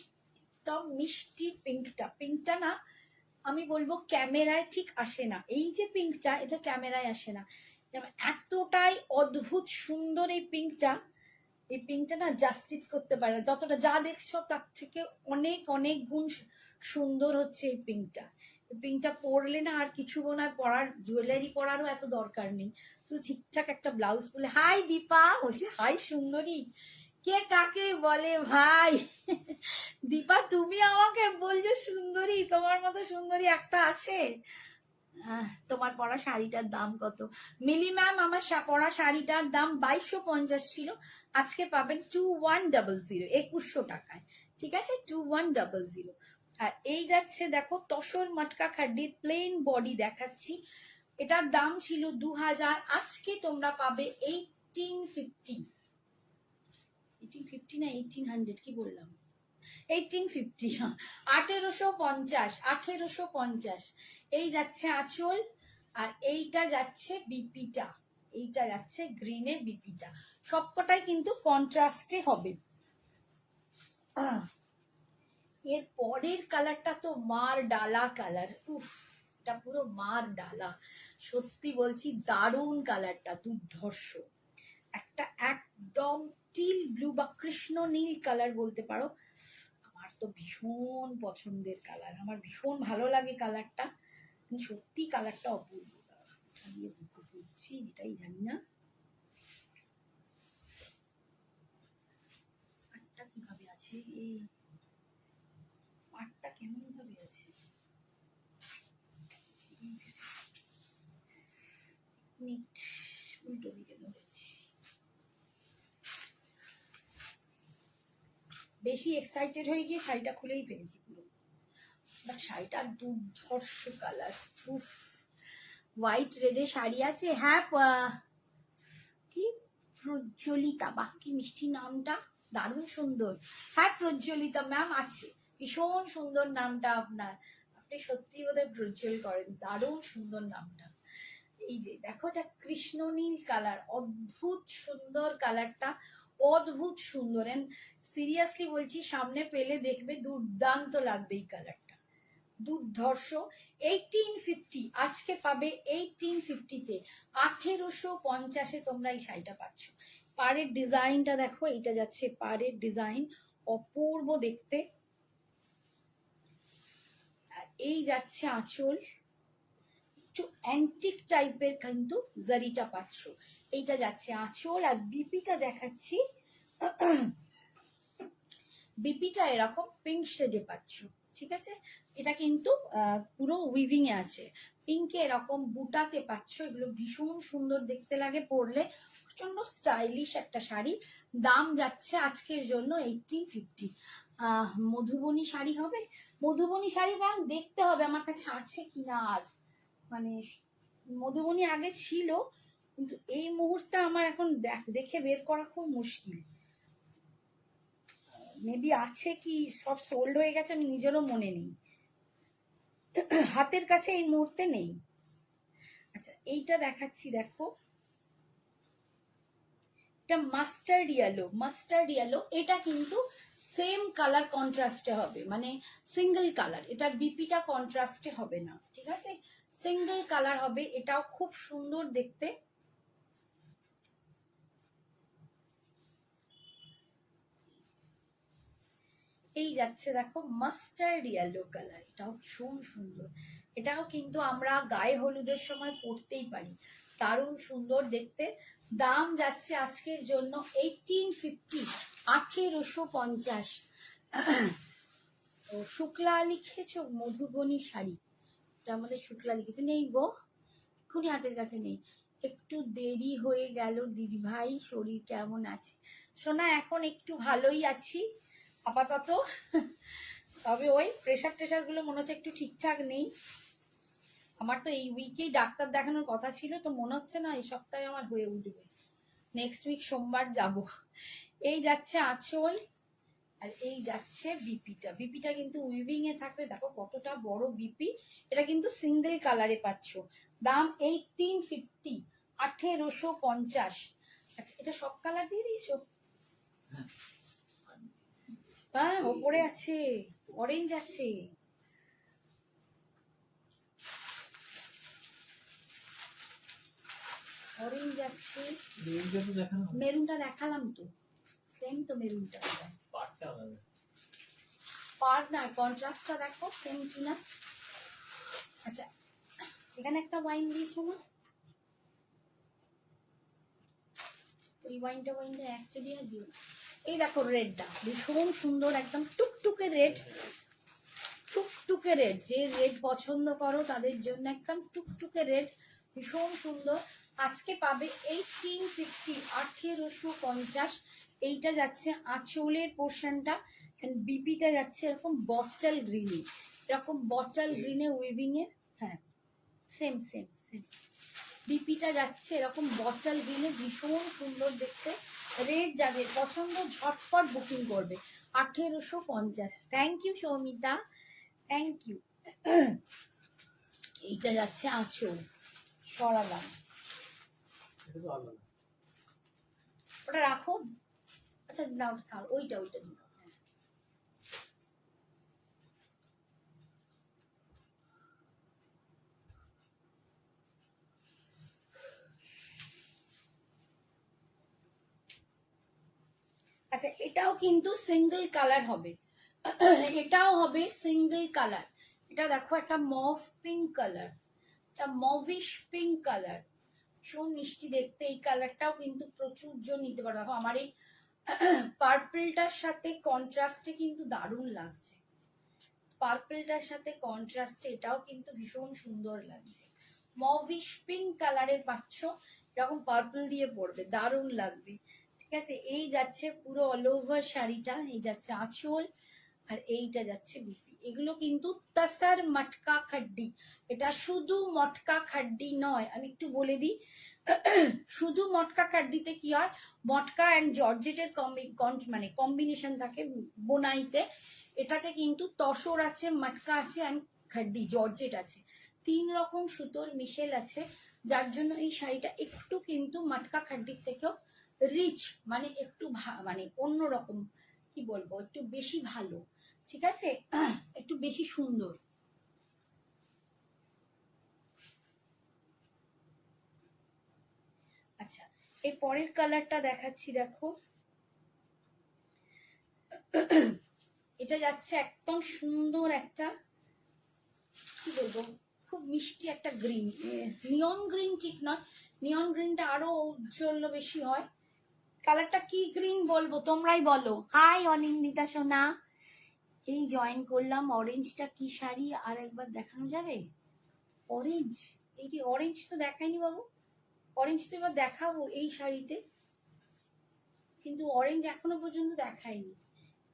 একদম মিষ্টি পিঙ্কটা। পিঙ্কটা না আমি বলবো ক্যামেরায় ঠিক আসে না, এই যে পিঙ্কটা এটা ক্যামেরায় আসে না, এতটাই অদ্ভুত সুন্দর এই পিঙ্কটা। এই পিঙ্কটা না জাস্টিস করতে পারে না, যতটা যা দেখছো তার থেকে অনেক অনেক গুণ সুন্দর হচ্ছে এই পিঙ্কটা। পিঙ্কটা পরলে না আর কিছু মনে হয় পরার, জুয়েলারি পরারও এত দরকার নেই, শুধু ঠিকঠাক একটা ব্লাউজ পরলে। হাই দীপা বলছে, হাই সুন্দরী, কে কাকে বলে ভাই? দীপা তুমি আমাকে বলছো সুন্দরী, তোমার মতো সুন্দরী একটা আছে? তোমার পরা শাড়িটার দাম কত? মিলি ম্যাম, আমার পরা শাড়িটার দাম 2250 ছিল, আজকে পাবেন 2100, 2100 টাকায়। ঠিক আছে, 2100। আর এই যাচ্ছে দেখো তসর মটকা খাড্ডির প্লেন বডি দেখাচ্ছি, এটার দাম ছিল 2000, আজকে তোমরা পাবে 1850। 1850 না 1800 কি বললাম? 1850, 1850, 1850। এই যাচ্ছে আঁচল, আর এইটা যাচ্ছে বিপিটা, এইটা যাচ্ছে গ্রিনে বিপিটা, সবকটাই কিন্তু কন্ট্রাস্টে হবে। এর পরের কালারটা তো মার ডালা কালার, উফ, এটা পুরো মার ডালা, সত্যি বলছি দারুণ কালারটা, দুর্ধর্ষ একটা, একদম টিল ব্লু বা কৃষ্ণ নীল কালার বলতে পারো। আমার তো ভীষণ পছন্দের কালার, আমার ভীষণ ভালো লাগে কালারটা, সত্যি কালারটা অপূর্ব। দিয়ে দুটো করছি এটাই জানি না পাটটা কিভাবে আছে, এই পাটটা কেমন ভাবে আছে, উল্টো দিকে ধরেছি। বেশি এক্সাইটেড হয়ে গিয়ে শাড়িটা খুলেই ফেলেছি পুরো, বাট শাড়িটার দুর্ধর্ষ কালার, উফ। হোয়াইট রেডে শাড়ি আছে, হ্যাঁ কি প্রজ্বলিতা, বাহ কি মিষ্টি নামটা, দারুণ সুন্দর। হ্যাঁ প্রজ্বলিতা ম্যাম আছে, ভীষণ সুন্দর নামটা আপনার, আপনি সত্যি বোধহয় প্রজ্বল করেন, দারুণ সুন্দর নামটা। এই যে দেখো, এটা কৃষ্ণ নীল কালার, অদ্ভুত সুন্দর কালারটা, অদ্ভুত সুন্দর। এন্ড সিরিয়াসলি বলছি, সামনে পেলে দেখবে দুর্দান্ত লাগবে এই কালারটা, দুর্ধর্ষ। 1850, আজকে পাবে 1850-তে, 1850-এ তোমরা এই শাড়িটা পাচ্ছ। পাড়ের ডিজাইনটা দেখো, এটা যাচ্ছে পাড়ের ডিজাইন, অপূর্ব দেখতে। এই যাচ্ছে আঁচল, একটু অ্যান্টিক টাইপের কিন্তু জারিটা পাচ্ছ। এইটা যাচ্ছে আঁচল, আর বিপিটা দেখাচ্ছি, বিপিটা এরকম পিঙ্ক শেডে পাচ্ছ। ঠিক আছে, এটা কিন্তু পুরো উইভিং এ আছে, পিঙ্কে এরকম বুটাতে পাচ্ছ, এগুলো ভীষণ সুন্দর দেখতে লাগে পরলে, প্রচন্ড স্টাইলিশ একটা শাড়ি। দাম যাচ্ছে আজকের জন্য 1850। মধুবনী শাড়ি হবে, মধুবনী শাড়ি ম্যাম দেখতে হবে আমার কাছে আছে কিনা, আর মানে মধুবনী আগে ছিল, কিন্তু এই মুহূর্তে আমার এখন দেখে বের করা খুব মুশকিল, মেবি আছে কি সব সোল্ড হয়ে গেছে, আমি নিজেরও মনে নেই, হাতের কাছে এই মুহূর্তে নেই। আচ্ছা এইটা দেখাচ্ছি দেখো, এটা মাস্টার্ড ইয়েলো, মাস্টার্ড ইয়েলো, এটা কিন্তু সেম কালার কন্ট্রাস্টে হবে, মানে সিঙ্গেল কালার, এটার বিপিটা কন্ট্রাস্টে হবে না, ঠিক আছে, সিঙ্গেল কালার হবে, এটাও খুব সুন্দর দেখতে। এই যাচ্ছে দেখো মাস্টার্ড ইয়েলো কালার, এটাও ভীষণ সুন্দর, এটাও কিন্তু আমরা গায়ে হলুদের সময় পরতেই পারি, দারুণ সুন্দর দেখতে। দাম যাচ্ছে আজকের জন্য 1850, 1850। শুক্লা লিখেছো, মধুবনী শাড়ি, এটা আমাদের শুক্লা লিখেছে, নেই গো এক্ষুনি হাতের কাছে নেই, একটু দেরি হয়ে গেল দিদি ভাই, শরীর কেমন আছে? সোনা এখন একটু ভালোই আছি আপাতত, তবে ওই প্রেশার টেশার গুলো মনে হচ্ছে একটু ঠিকঠাক নেই। আমার তো এই উইকেই ডাক্তার দেখানোর কথা ছিল, তো মনে হচ্ছে না এই সপ্তাহে আমার হয়ে উঠবে, নেক্সট উইক সোমবার যাব। এই যাচ্ছে আঁচল, আর এই যাচ্ছে বিপিটা, বিপিটা কিন্তু উইভিং এ থাকবে, দেখো কতটা বড় বিপি, এটা কিন্তু সিঙ্গেল কালারে পাচ্ছ। দাম 1850, 1850। আচ্ছা এটা সব কালার দিয়ে দিয়েছো? হ্যাঁ ওপরে আছে, অরেঞ্জ আছে, অরেঞ্জ আছে, মেরুনটা দেখালাম তো, সেম তো মেরুনটা, পার না কন্ট্রাস্টটা দেখো সেম কিনা। আচ্ছা এখানে একটা ওয়াইন দিয়েছো না, ওই ওয়াইনটা অ্যাকচুয়ালি আর দিও, এই দেখো রেডটা ভীষণ সুন্দর, একদম টুকটুকে রেড, টুকটুকে রেড। যে রেড পছন্দ করো তাদের জন্য একদম টুকটুকে রেড, ভীষণ সুন্দর। আজকে পাবে 1850, 1850। এইটা যাচ্ছে আঁচলের পোর্শনটা, বিপিটা যাচ্ছে এরকম বটল গ্রিনে, এরকম বটল গ্রিনে উইভিং এর। হ্যাঁ, সেম সেম সেম। বিপিটা যাচ্ছে এরকম বটল গ্রিনে, ভীষণ সুন্দর দেখতে। রেড যাদের পছন্দ ঝটপট বুকিং করবে। 1850। Thank you Soumita, thank you. এইটা যাচ্ছে আঁচল, সরালাম। ওটা রাখো, আচ্ছা নাও থাক, ওইটা ওইটা দিন। আচ্ছা এটাও কিন্তু সিঙ্গেল কালার হবে, এটাও হবে সিঙ্গেল কালার। এটা দেখো একটা মভ পিঙ্ক কালার, এটা মভিশ পিঙ্ক কালার, ভীষণ মিষ্টি দেখতে। এই কালারটাও কিন্তু প্রচুর জন নিতে পারো। দেখো আমার এই পার্পলটার সাথে কন্ট্রাস্টে কিন্তু দারুণ লাগছে, পার্পলটার সাথে কন্ট্রাস্টে এটাও কিন্তু ভীষণ সুন্দর লাগছে। মভিশ পিঙ্ক কালারের পাচ্ছ, এরকম পার্পল দিয়ে পরবে দারুণ লাগবে। ঠিক আছে, এই যাচ্ছে পুরো অল ওভার শাড়িটা, এই যাচ্ছে আঁচল, আর এইটা যাচ্ছে বিপি। এগুলো কিন্তু তাসার মটকা খাড্ডি, এটা শুধু মটকা খাড্ডি নয়। আমি একটু বলে দিই, শুধু মটকা খাড্ডিতে কি হয়, মটকা অ্যান্ড জর্জেটের মানে কম্বিনেশন থাকে বোনাইতে। এটাতে কিন্তু তসর আছে, মটকা আছে অ্যান্ড খাড্ডি জর্জেট আছে, 3 রকম সুতোর মিশেল আছে, যার জন্য এই শাড়িটা একটু কিন্তু মটকা খাড্ডির থেকেও রিচ, মানে একটু মানে অন্যরকম, কি বলবো, একটু বেশি ভালো। ঠিক আছে, একটু বেশি সুন্দর। আচ্ছা এই পরের কালারটা দেখাচ্ছি, দেখো এটা যাচ্ছে একদম সুন্দর একটা, কি বলবো, খুব মিষ্টি একটা গ্রিন, নিয়ন গ্রিন ঠিক নয়, নিয়ন গ্রিনটা আরো উজ্জ্বল বেশি হয়। কালারটা কি গ্রিন বলবো, তোমরাই বলো। হাই অনিন্দিতা সোনা, এই জয়েন করলাম। অরেঞ্জটা কি শাড়ি আর একবার দেখানো যাবে? অরেঞ্জ, এই কি অরেঞ্জ তো দেখাইনি বাবু, অরেঞ্জ তো এবার দেখাবো এই শাড়িতে, কিন্তু অরেঞ্জ এখনো পর্যন্ত দেখাইনি।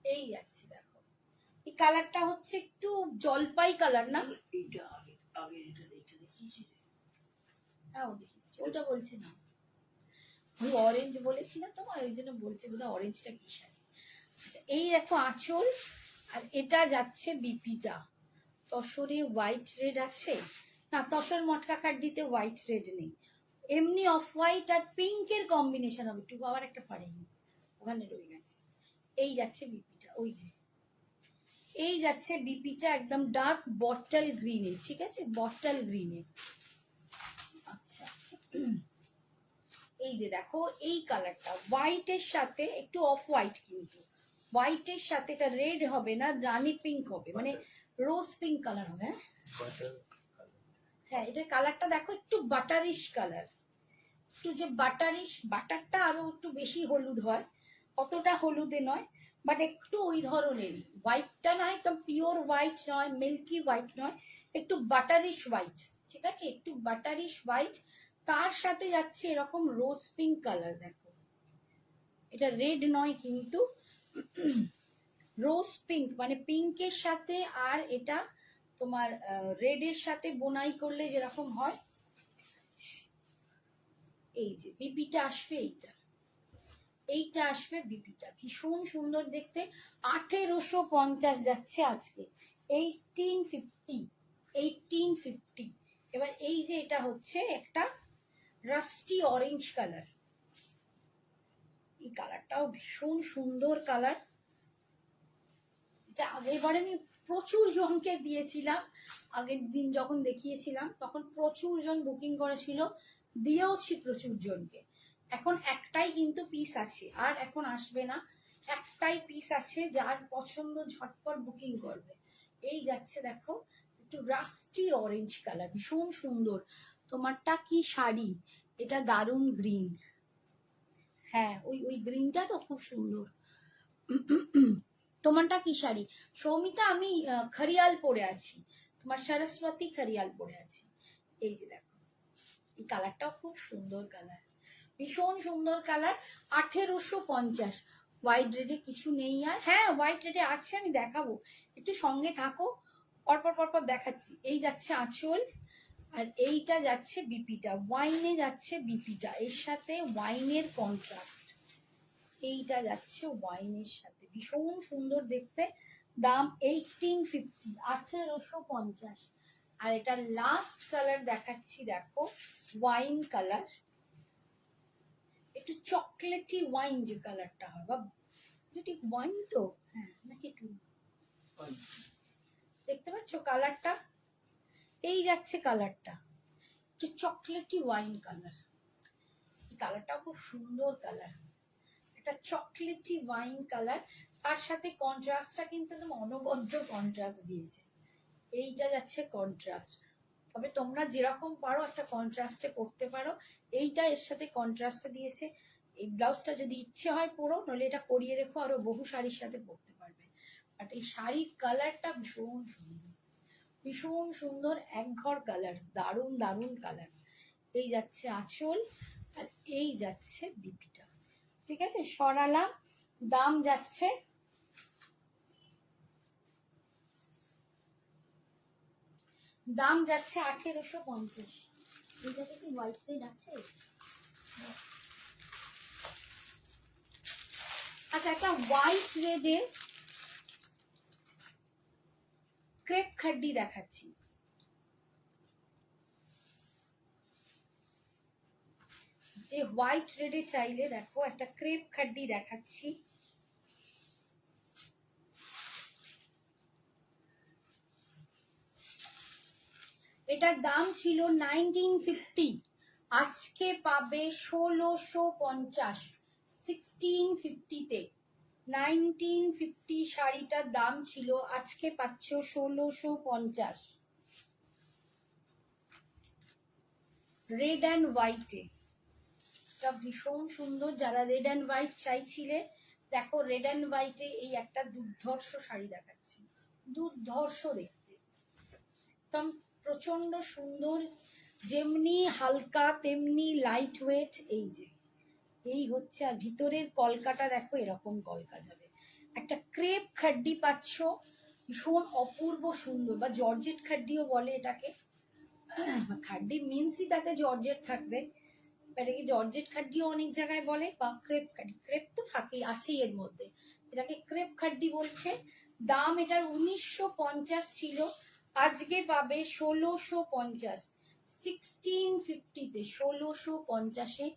এই যাচ্ছে দেখো, এই কালারটা হচ্ছে একটু জলপাই কালার না? এইটা আগে আগে এটা দেখিয়েছি। হ্যাঁ ও দেখিয়েছি, ওটা বলছে না, ওই অরেঞ্জ বলেছি না তোমার, ওই জন্য বলছে বোধহয় অরেঞ্জটা কি শাড়ি। আচ্ছা এই দেখো আঁচল, আর এটা যাচ্ছে বিপিটা। তসরে হোয়াইট রেড আছে না, তসর মটকা কাট দিতে হোয়াইট রেড নেই, এমনি অফ হোয়াইট আর পিঙ্কের কম্বিনেশন হবে। একটু আবার একটা পারেনি, ওখানে রয়ে গেছে। এই যাচ্ছে বিপিটা, ওই যে এই যাচ্ছে বিপিটা একদম ডার্ক বটল গ্রিনে। ঠিক আছে, বটল গ্রিনে। আচ্ছা এই যে দেখো এই কালারটা হোয়াইটের সাথে একটু অফ হোয়াইট, কিন্তু হোয়াইটের সাথে এটা রেড হবে না, রানি পিঙ্ক হবে, মানে রোজ পিঙ্ক কালার হবে। হ্যাঁ এটা কালারটা দেখো একটু বাটারিশ কালার, একটু যে বাটারিশ, বাটারটা আরো একটু বেশি হলুদ হয়, অতটা হলুদে নয়, বাট একটু ওই ধরনেরই। হোয়াইটটা না একদম পিওর হোয়াইট নয়, মিল্কি হোয়াইট নয়, একটু বাটারিশ হোয়াইট। ঠিক আছে, একটু বাটারিশ হোয়াইট, তার সাথে যাচ্ছে এরকম রোজ পিঙ্ক কালার। দেখো এটা রেড নয় কিন্তু, রোজ পিঙ্ক, মানে পিঙ্কের সাথে আর এটা তোমার রেডের সাথে বোনাই করলে যেরকম হয়। এই যে বিপিটা আসবে, এইটা এইটা আসবে বিপিটা, ভীষণ সুন্দর দেখতে। 1850 যাচ্ছে আজকে, 1850, 1850। এবার এই যে এটা হচ্ছে একটা রাস্টি অরেঞ্জ কালার, এই কালারটাও ভীষণ সুন্দর কালার। এটা আগের বারে আমি প্রচুর জনকে দিয়েছিলাম, আগের দিন যখন দেখিয়েছিলাম তখন প্রচুর জন বুকিং করেছিল, দিয়েওছি প্রচুর জনকে। এখন একটাই কিন্তু পিস আছে, আর এখন আসবে না, একটাই পিস আছে, যার পছন্দ ঝটপট বুকিং করবে। এই যাচ্ছে দেখো একটু রাস্টি অরেঞ্জ কালার, ভীষণ সুন্দর। তোমারটা কি শাড়ি, এটা দারুণ গ্রিন, হ্যাঁ ওই ওই গ্রিনটা তো খুব সুন্দর। তোমারটা কি শাড়ি? সৌমিতা আমি খরিয়াল পরে আছি, তোমার সরস্বতী খরিয়াল পরে আছি। এই যে দেখো, এই কালারটাও খুব সুন্দর কালার, ভীষণ সুন্দর কালার। 1850। হোয়াইট রেডে কিছু নেই আর, হ্যাঁ হোয়াইট রেডে আছে, আমি দেখাবো, একটু সঙ্গে থাকো, পরপর পরপর দেখাচ্ছি। এই যাচ্ছে আঁচল, আর এইটা যাচ্ছে বিপিটা, ওয়াইনে যাচ্ছে বিপিটা, এর সাথে ওয়াইনের কন্ট্রাস্ট। এইটা যাচ্ছে ওয়াইনের সাথে, ভীষণ সুন্দর দেখতে। দাম 1850, 1850। আর এটার লাস্ট কালার দেখাচ্ছি, দেখো ওয়াইন কালার, একটু চকলেটি ওয়াইন যে কালারটা হয়, বা ঠিক ওয়াইন তো, হ্যাঁ নাকি একটু, দেখতে পাচ্ছ কালারটা, এই যাচ্ছে কালারটা, একটু চকলেটি ওয়াইন কালার। এই কালারটাও খুব সুন্দর কালার, একটা চকলেটি ওয়াইন কালার। তার সাথে কন্ট্রাস্টটা কিন্তু একদম অনবদ্য কন্ট্রাস্ট দিয়েছে, এইটা যাচ্ছে কন্ট্রাস্ট। তবে তোমরা যেরকম পারো একটা কন্ট্রাস্টে পরতে পারো, এইটা এর সাথে কন্ট্রাস্টে দিয়েছে। এই ব্লাউজটা যদি ইচ্ছে হয় পরো, নইলে এটা পরিয়ে রেখো, আরো বহু শাড়ির সাথে পরতে পারবে। বাট এই শাড়ির কালারটা ভীষণ সুন্দর, ভীষণ সুন্দর, একঘর কালার, দারুণ দারুণ কালার। এই যাচ্ছে আঁচল, আর এই যাচ্ছে বিপিটা। ঠিক আছে, সরালাম। দাম যাচ্ছে, দাম যাচ্ছে 1850। এইটাতে কি হোয়াইট রেড আছে? আচ্ছা, একটা হোয়াইট রেডে ক্রেপ খাড্ডি দেখাচ্ছি। যে হোয়াইট রেডে চাইলে দেখো, একটা ক্রেপ খাড্ডি দেখাচ্ছি। এটার দাম ছিল 1950, আজকে পাবে 1650, 1650-তে। 1950 শাড়িটার দাম ছিল, আজকে পাচ্ছ 1650। রেড অ্যান্ড হোয়াইটে, এটা ভীষণ সুন্দর। যারা রেড অ্যান্ড হোয়াইট চাইছিলে, দেখো রেড অ্যান্ড হোয়াইটে এই একটা দুর্ধর্ষ শাড়ি দেখাচ্ছি, দুর্ধর্ষ দেখতে, একদম প্রচন্ড সুন্দর, যেমনি হালকা তেমনি লাইট ওয়েট। এই যে এই হচ্ছে, আর ভিতরের কলকাটা দেখো, এরকম কলকা যাবে। একটা ক্রেপ খাড্ডি পাচ্ছ, ভীষণ অপূর্ব সুন্দর, বা জর্জেট খাড্ডিও বলে এটাকে। খাড্ডি মিন্সই তাতে জর্জেট থাকবে, এটাকে জর্জেট খাড্ডিও অনেক জায়গায় বলে, বা ক্রেপ খাড্ডি, ক্রেপ তো থাকেই, আছেই এর মধ্যে, এটাকে ক্রেপ খাড্ডি বলছে। দাম এটার 1950 ছিল, আজকে পাবে 1650, 1650-তে, 1650-এ।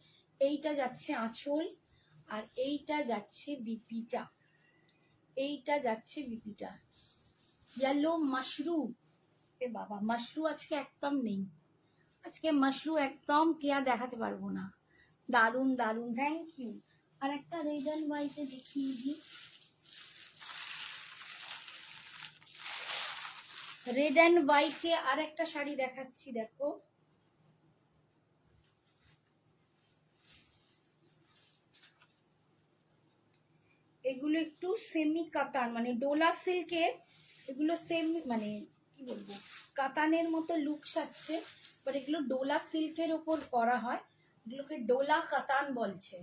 এইটা যাচ্ছে আঁচল, আর এইটা যাচ্ছে বিপিটা, এইটা যাচ্ছে বিপিটা। ইয়েলো মাশরু, এ বাবা মাশরু আজকে একদম নেই, আজকে মাশরু একদম কেয়া দেখাতে পারবো না। দারুন দারুন, থ্যাংক ইউ। আর একটা রেড অ্যান্ড হোয়াইটে দেখিয়ে দিই, রেড অ্যান্ড হোয়াইটে আর একটা শাড়ি দেখাচ্ছি, দেখো এগুলো একটু সেমি কাতান, মানে ডোলা সিল্কের, এগুলো সেমি, মানে কি বলবো, কাতানের মতো লুকস আসছে, বাট এগুলো ডোলা সিল্কের ওপর করা হয়, এগুলোকে ডোলা কাতান বলছে।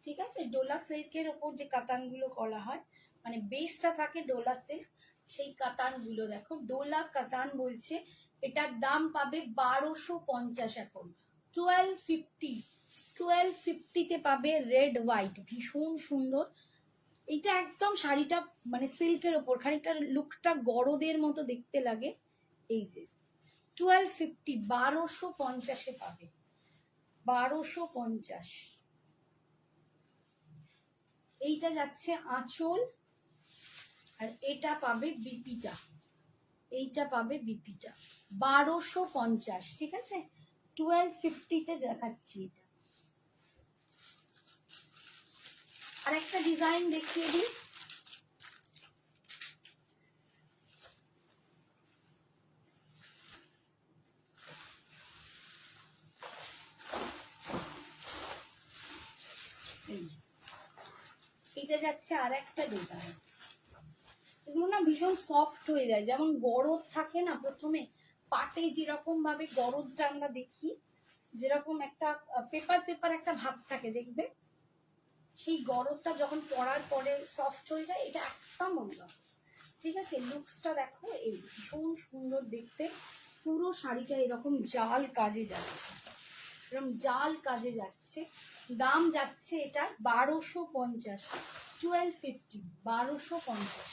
ঠিক আছে, ডোলা সিল্কের ওপর যে কাতানগুলো করা হয়, মানে বেসটা থাকে ডোলা সিল্ক, সেই কাতানগুলো দেখো ডোলা কাতান বলছে। এটার দাম পাবে 1250 এখন, 1250, 1250-তে পাবে রেড হোয়াইট, ভীষণ সুন্দর। এটা একদম শাড়িটা মানে সিল্কের ওপর, খানিকটা লুকটা গরদের মতো দেখতে লাগে। এই যে 1250, 1250-এ পাবে, 1250। এইটা যাচ্ছে আঁচল, আর এটা পাবে বিপিটা, এইটা পাবে বিপিটা, 1250। ঠিক আছে, 1250-তে দেখাচ্ছি এটা। আর একটা ডিজাইন দেখিয়ে দিই, এটা যাচ্ছে আর একটা ডিজাইন। এগুলো না ভীষণ সফট হয়ে যায়, যেমন গরদ থাকে না প্রথমে পাটে যেরকম ভাবে গরদটা আমরা দেখি, যেরকম একটা পেপার পেপার একটা ভাব থাকে দেখবে, সেই গরদটা যখন পরার পরে সফট হয়ে যায়, এটা একদম অন্য। ঠিক আছে, লুকসটা দেখো, এই ভীষণ সুন্দর দেখতে। পুরো শাড়িটা এরকম জাল কাজে যাচ্ছে, এরকম জাল কাজে যাচ্ছে। দাম যাচ্ছে এটা 1250, 1250, 1250।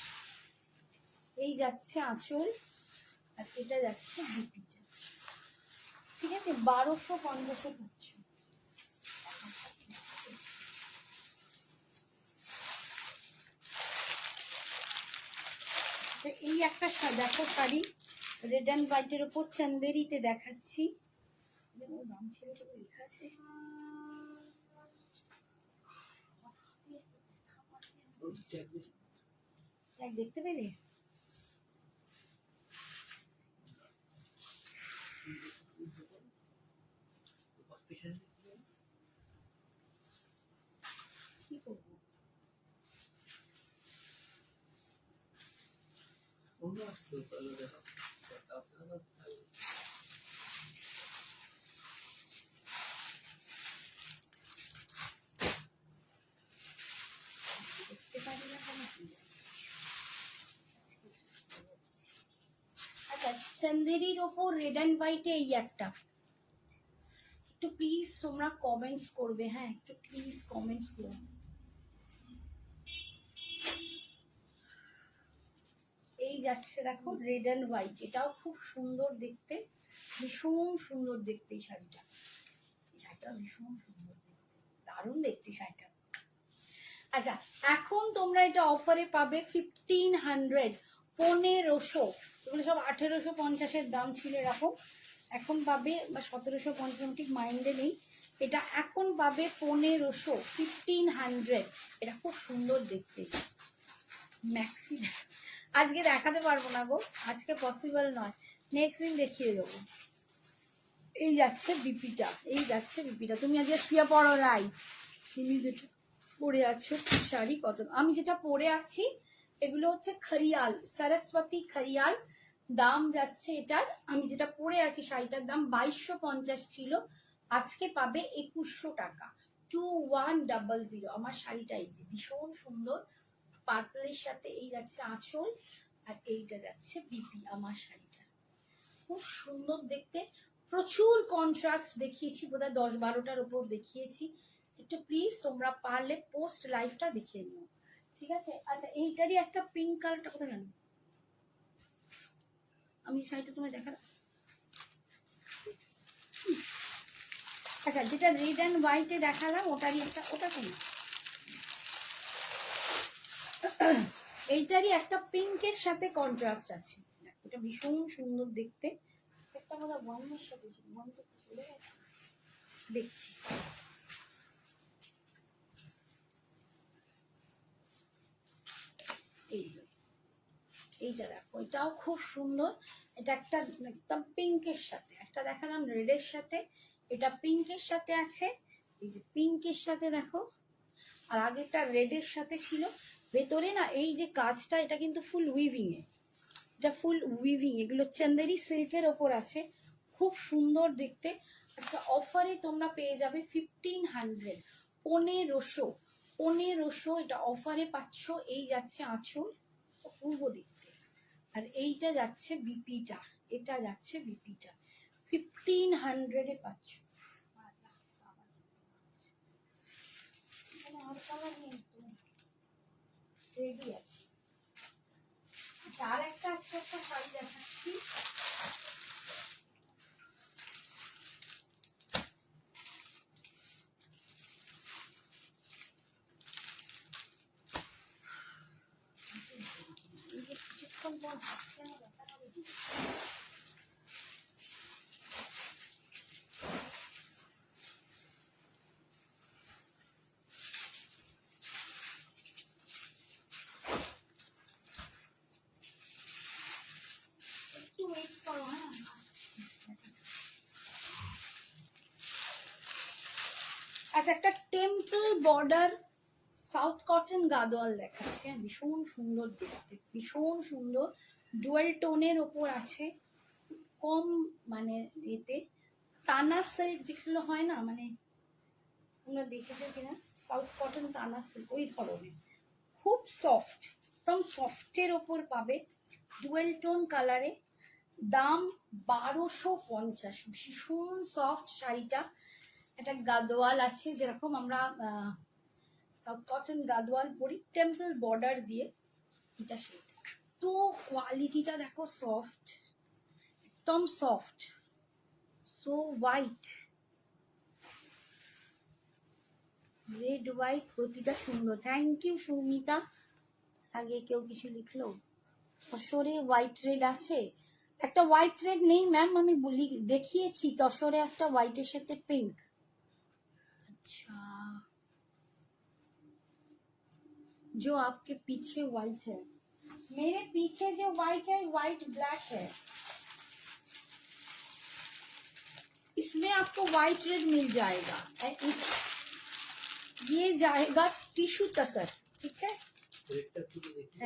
এই যাচ্ছে আঁচল, আর এটা যাচ্ছে বিপিটা। ঠিক আছে, 1250 পাচ্ছ। এই একটা দেখো শাড়ি, রেড অ্যান্ড হোয়াইটের ওপর চান্দেরিতে দেখাচ্ছি। দাম ছিল তো লেখা আছে, দেখতে পেলে? কি করবো? আচ্ছা, চান্দেরির ওপর রেড অ্যান্ড হোয়াইটে এই একটা, একটু প্লিজ তোমরা কমেন্টস করবে, হ্যাঁ একটু প্লিজ কমেন্টস করবে। এই যাচ্ছে দেখো রেড অ্যান্ড হোয়াইট, এটাও খুব সুন্দর দেখতে, ভীষণ সুন্দর দেখতে এই শাড়িটা। এই শাড়িটা ভীষণ সুন্দর দেখতে, দারুণ দেখতে শাড়িটা। আচ্ছা, এখন তোমরা এটা অফারে পাবে 1500, 1500। এগুলো সব 1850-এর দাম ছিল এরকম, এখন পাবে, বা 1750, ঠিক মাইন্ডে নেই। এটা এখন পাবে 1500, 1500। এটা খুব সুন্দর দেখতে। ম্যাক্সি আজকে দেখাতে পারবো না গো, আজকে পসিবল নয়, নেক্সট দিন দেখিয়ে দেবো। এই যাচ্ছে বিপিটা, এই যাচ্ছে বিপিটা। তুমি আজকে শুয়ে পড়ো লাই, তুমি যেটা পরে আছো শাড়ি কত, আমি যেটা পরে আছি এগুলো হচ্ছে খরিয়াল, সরস্বতী খরিয়াল। দাম যাচ্ছে এটার, আমি যেটা পরে আছি শাড়িটার দাম 2250 ছিল, আজকে পাবে 2100 টাকা, 2100। আমার শাড়িটা এই যে ভীষণ সুন্দর, পার্পলের সাথে এই যাচ্ছে আঁচল, আর এইটা যাচ্ছে বিপি। আমার শাড়িটা খুব সুন্দর দেখতে, প্রচুর কন্ট্রাস্ট দেখিয়েছি, বোধহয় 10-12টার উপর দেখিয়েছি। একটু প্লিজ তোমরা পারলে পোস্ট লাইভটা দেখিয়ে নিও, ঠিক আছে? আচ্ছা, এইটারই একটা পিঙ্ক কালারটা কোথায় গেল? আমি শাড়িটা তোমায় দেখালাম। আচ্ছা, যেটা রেড অ্যান্ড হোয়াইটে দেখালাম ওটারই একটা, ওটা কেন এইটারই একটা পিঙ্কের সাথে কন্ট্রাস্ট আছে, এটা ভীষণ সুন্দর দেখতে। একটা কথা বন্ধের সাথে ছিল, বন্ধ চলে গেছে, দেখছি। এইটা দেখো, এটাও খুব সুন্দর। এটা একটা একদম পিঙ্কের সাথে, একটা দেখালাম রেডের সাথে, এটা পিঙ্কের সাথে আছে। এই যে পিঙ্কের সাথে দেখো, আর আগেরটা রেডের সাথে ছিল। ভেতরে না এই যে কাজটা, এটা কিন্তু ফুল উইভিং এ, এটা ফুল উইভিং, এগুলো চান্দেরি সিল্কের ওপর আছে, খুব সুন্দর দেখতে। একটা অফারে তোমরা পেয়ে যাবে 1500, 1500, 1500। এটা অফারে পাচ্ছ। এই যাচ্ছে আঁচল, অপূর্ব দেখতে, আর এইটা যাচ্ছে বিপিটা, এটা যাচ্ছে বিপিটা, 1500-এ পাচ্ছ। আর কালার নেই তো, রেডি আছে। আর একটা আজকে একটা শাড়ি দেখাচ্ছি, কিছুক্ষণ পর হাত কেন দেখা হবে। একটু ওয়েট করো, হ্যাঁ। আচ্ছা, একটা temple border south cotton Gadwal দেখাচ্ছে, ভীষণ সুন্দর দেখতে, ভীষণ সুন্দর, ডুয়াল টোনের ওপর আছে, কম মানে এতে তানা সিল্ক যেগুলো হয় না, মানে তোমরা দেখেছো কিনা, সাউথ কটন তানা সিল্ক ওই ধরনের, খুব সফট, একদম সফটের ওপর পাবে, ডুয়েল টোন কালারে, দাম 1250, ভীষণ সফট শাড়িটা। একটা গাদোয়াল আছে, যেরকম আমরা সাউথ কটন গাদোয়াল পরি টেম্পল বর্ডার দিয়ে, এটা সেটা। তো কোয়ালিটিটা দেখো, সফট, একদম soft, so white, red white, প্রতিটা সুন্দর। Thank you Soumita. আগে কেউ কিছু লিখলো, তসরে হোয়াইট রেড আছে, একটা হোয়াইট রেড নেই ম্যাম, আমি বলি দেখিয়েছি তসরে একটা হোয়াইটের সাথে পিঙ্ক। আচ্ছা, जो आपके पीछे व्हाइट है, मेरे पीछे जो व्हाइट है व्हाइट ब्लैक है, इसमें आपको व्हाइट रेड मिल जाएगा। ये जाएगा टिश्यू तसर, ठीक है,